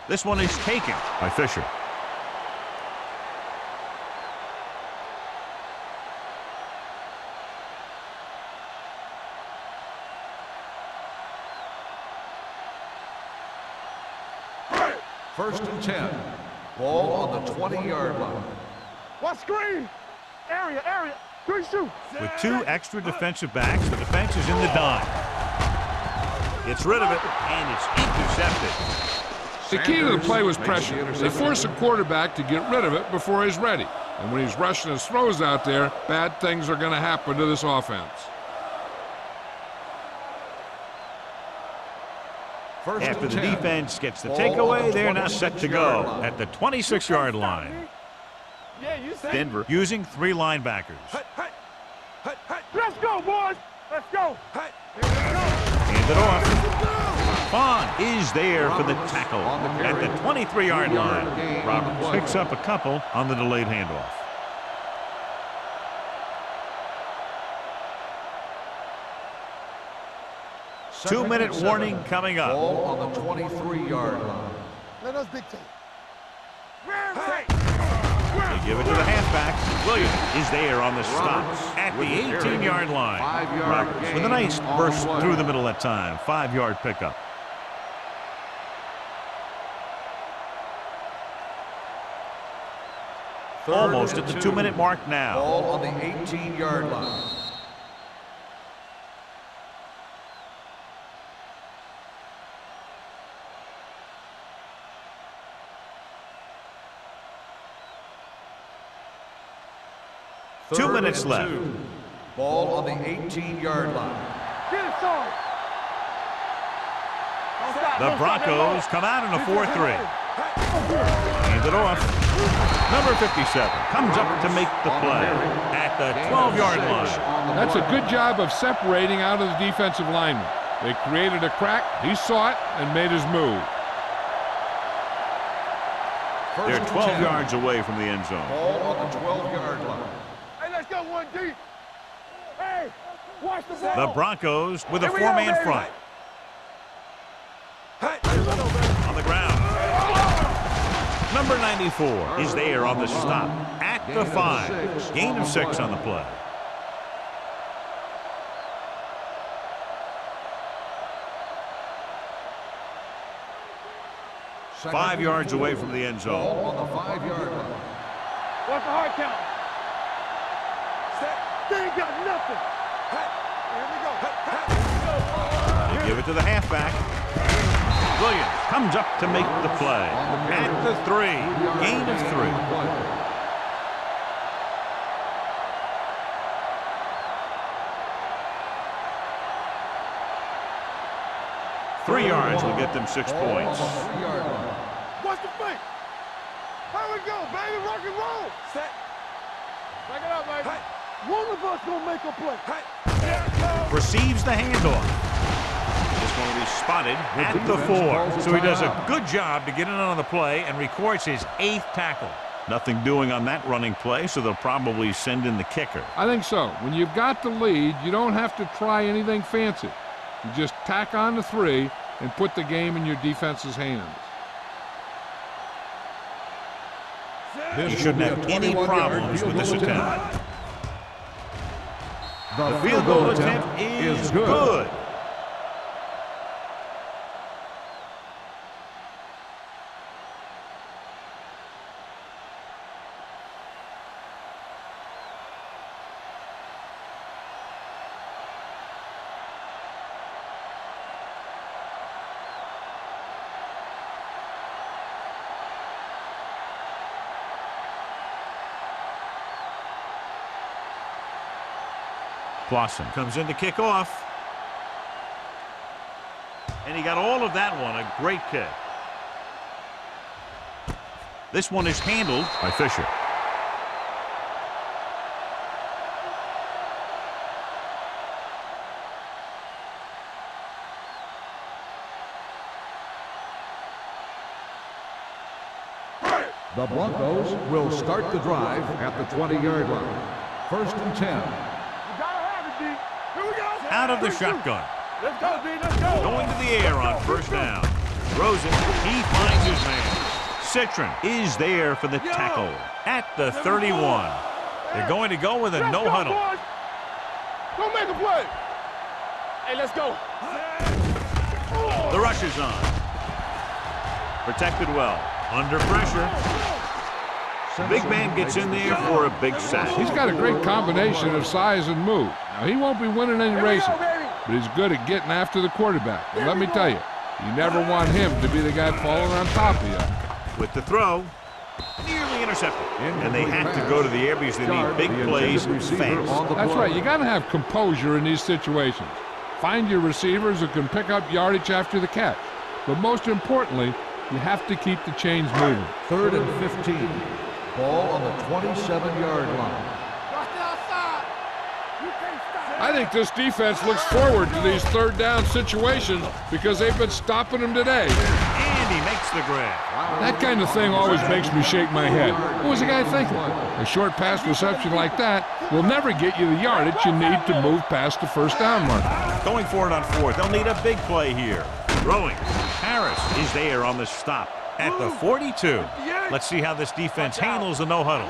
This one is taken by Fisher. First and 10. Ball on the 20-yard line. What screen? Area. 3 shoot. With 2 extra defensive backs, the defense is in the dime. Gets rid of it, and it's intercepted. The key to the play was pressure. They force the quarterback to get rid of it before he's ready. And when he's rushing his throws out there, bad things are going to happen to this offense. After the defense gets the takeaway, they're now set to go at the 26-yard line. Denver using 3 linebackers. Let's go, boys. Let's go. Hand it off. Vaughn is there for the tackle at the 23-yard line. Roberts picks up a couple on the delayed handoff. Two-minute warning coming up. Ball on the 23-yard line. Let us dictate. They give it to the halfback. Williams is there on the stop at the 18-yard line. Roberts with a nice burst through the middle that time. 5-yard pickup. Almost at the 2-minute mark now. Ball on the 18-yard line. Two minutes left. Ball on the 18-yard line. Get it, son. The Broncos come out in a 4-3. Hand it off. Number 57 comes up to make the play at the 12-yard line. That's a good job of separating out of the defensive lineman. They created a crack, he saw it, and made his move. They're 12 yards away from the end zone. Ball on the 12-yard line. Hey, let's go one deep. Hey, watch the ball. The Broncos with a 4-man front. On the ground. Number 94 is there on the stop at the 5. Gain of 6 on the play. Five yards away from the end zone. Ball on the 5-yard line. What's the hard count? They ain't got nothing. Here we go. They give it to the halfback. Williams comes up to make the play at the 3. Gain of 3. 3 yards will get them 6 points. What's the fake? Here we go, baby. Rock and roll. Set. Back it up, baby. One of us gonna make a play. Receives the handoff. This one will be spotted at the 4. So he does a good job to get in on the play and records his 8th tackle. Nothing doing on that running play, so they'll probably send in the kicker. I think so. When you've got the lead, you don't have to try anything fancy. You just tack on the 3 and put the game in your defense's hands. He shouldn't have any problems with this attempt. The field goal attempt is good. Clausen comes in to kick off. And he got all of that one. A great kick. This one is handled by Fisher. The Broncos will start the drive at the 20-yard line. First and 10. Out of the shotgun. Let's go, D. Let's go. Going to the air on first down. Throws it. He finds his man. Citron is there for the tackle at the 31. They're going to go with a no huddle. Go make a play. Hey, let's go. The rush is on. Protected well. Under pressure. The big man gets in there for a big sack. He's got a great combination of size and move. Now, he won't be winning any races, but he's good at getting after the quarterback. And let me tell you, you never want him to be the guy falling on top of you. With the throw, nearly intercepted. And they have to go to the air because they need big plays fast. That's right. You got to have composure in these situations. Find your receivers who can pick up yardage after the catch. But most importantly, you have to keep the chains moving. 3rd and 15. Ball on the 27-yard line. I think this defense looks forward to these third down situations because they've been stopping them today. And he makes the grab. That kind of thing always makes me shake my head. What was the guy thinking? A short pass reception like that will never get you the yardage you need to move past the first down marker. Going for it on 4th. They'll need a big play here. Throwing. Harris is there on the stop at the 42. Let's see how this defense handles the no huddle.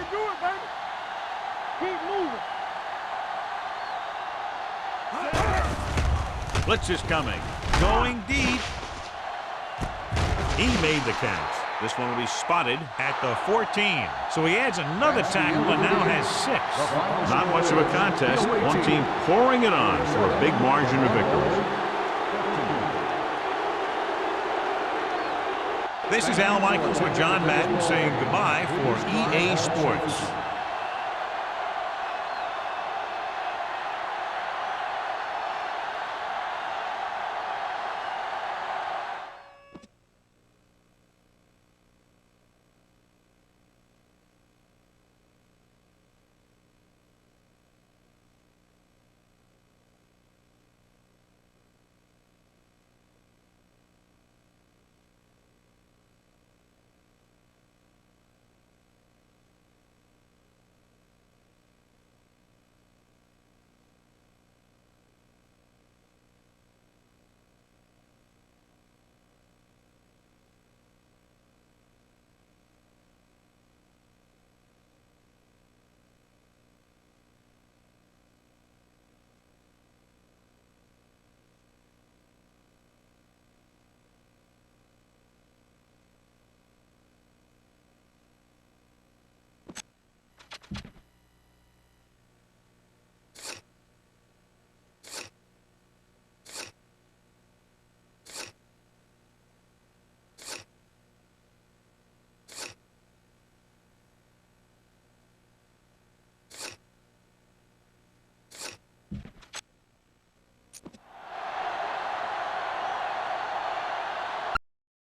Keep moving. Blitz is coming. Going deep. He made the catch. This one will be spotted at the 14. So he adds another tackle and now has 6. Not much of a contest. One team pouring it on for a big margin of victory. This is Al Michaels with John Madden saying goodbye for EA Sports.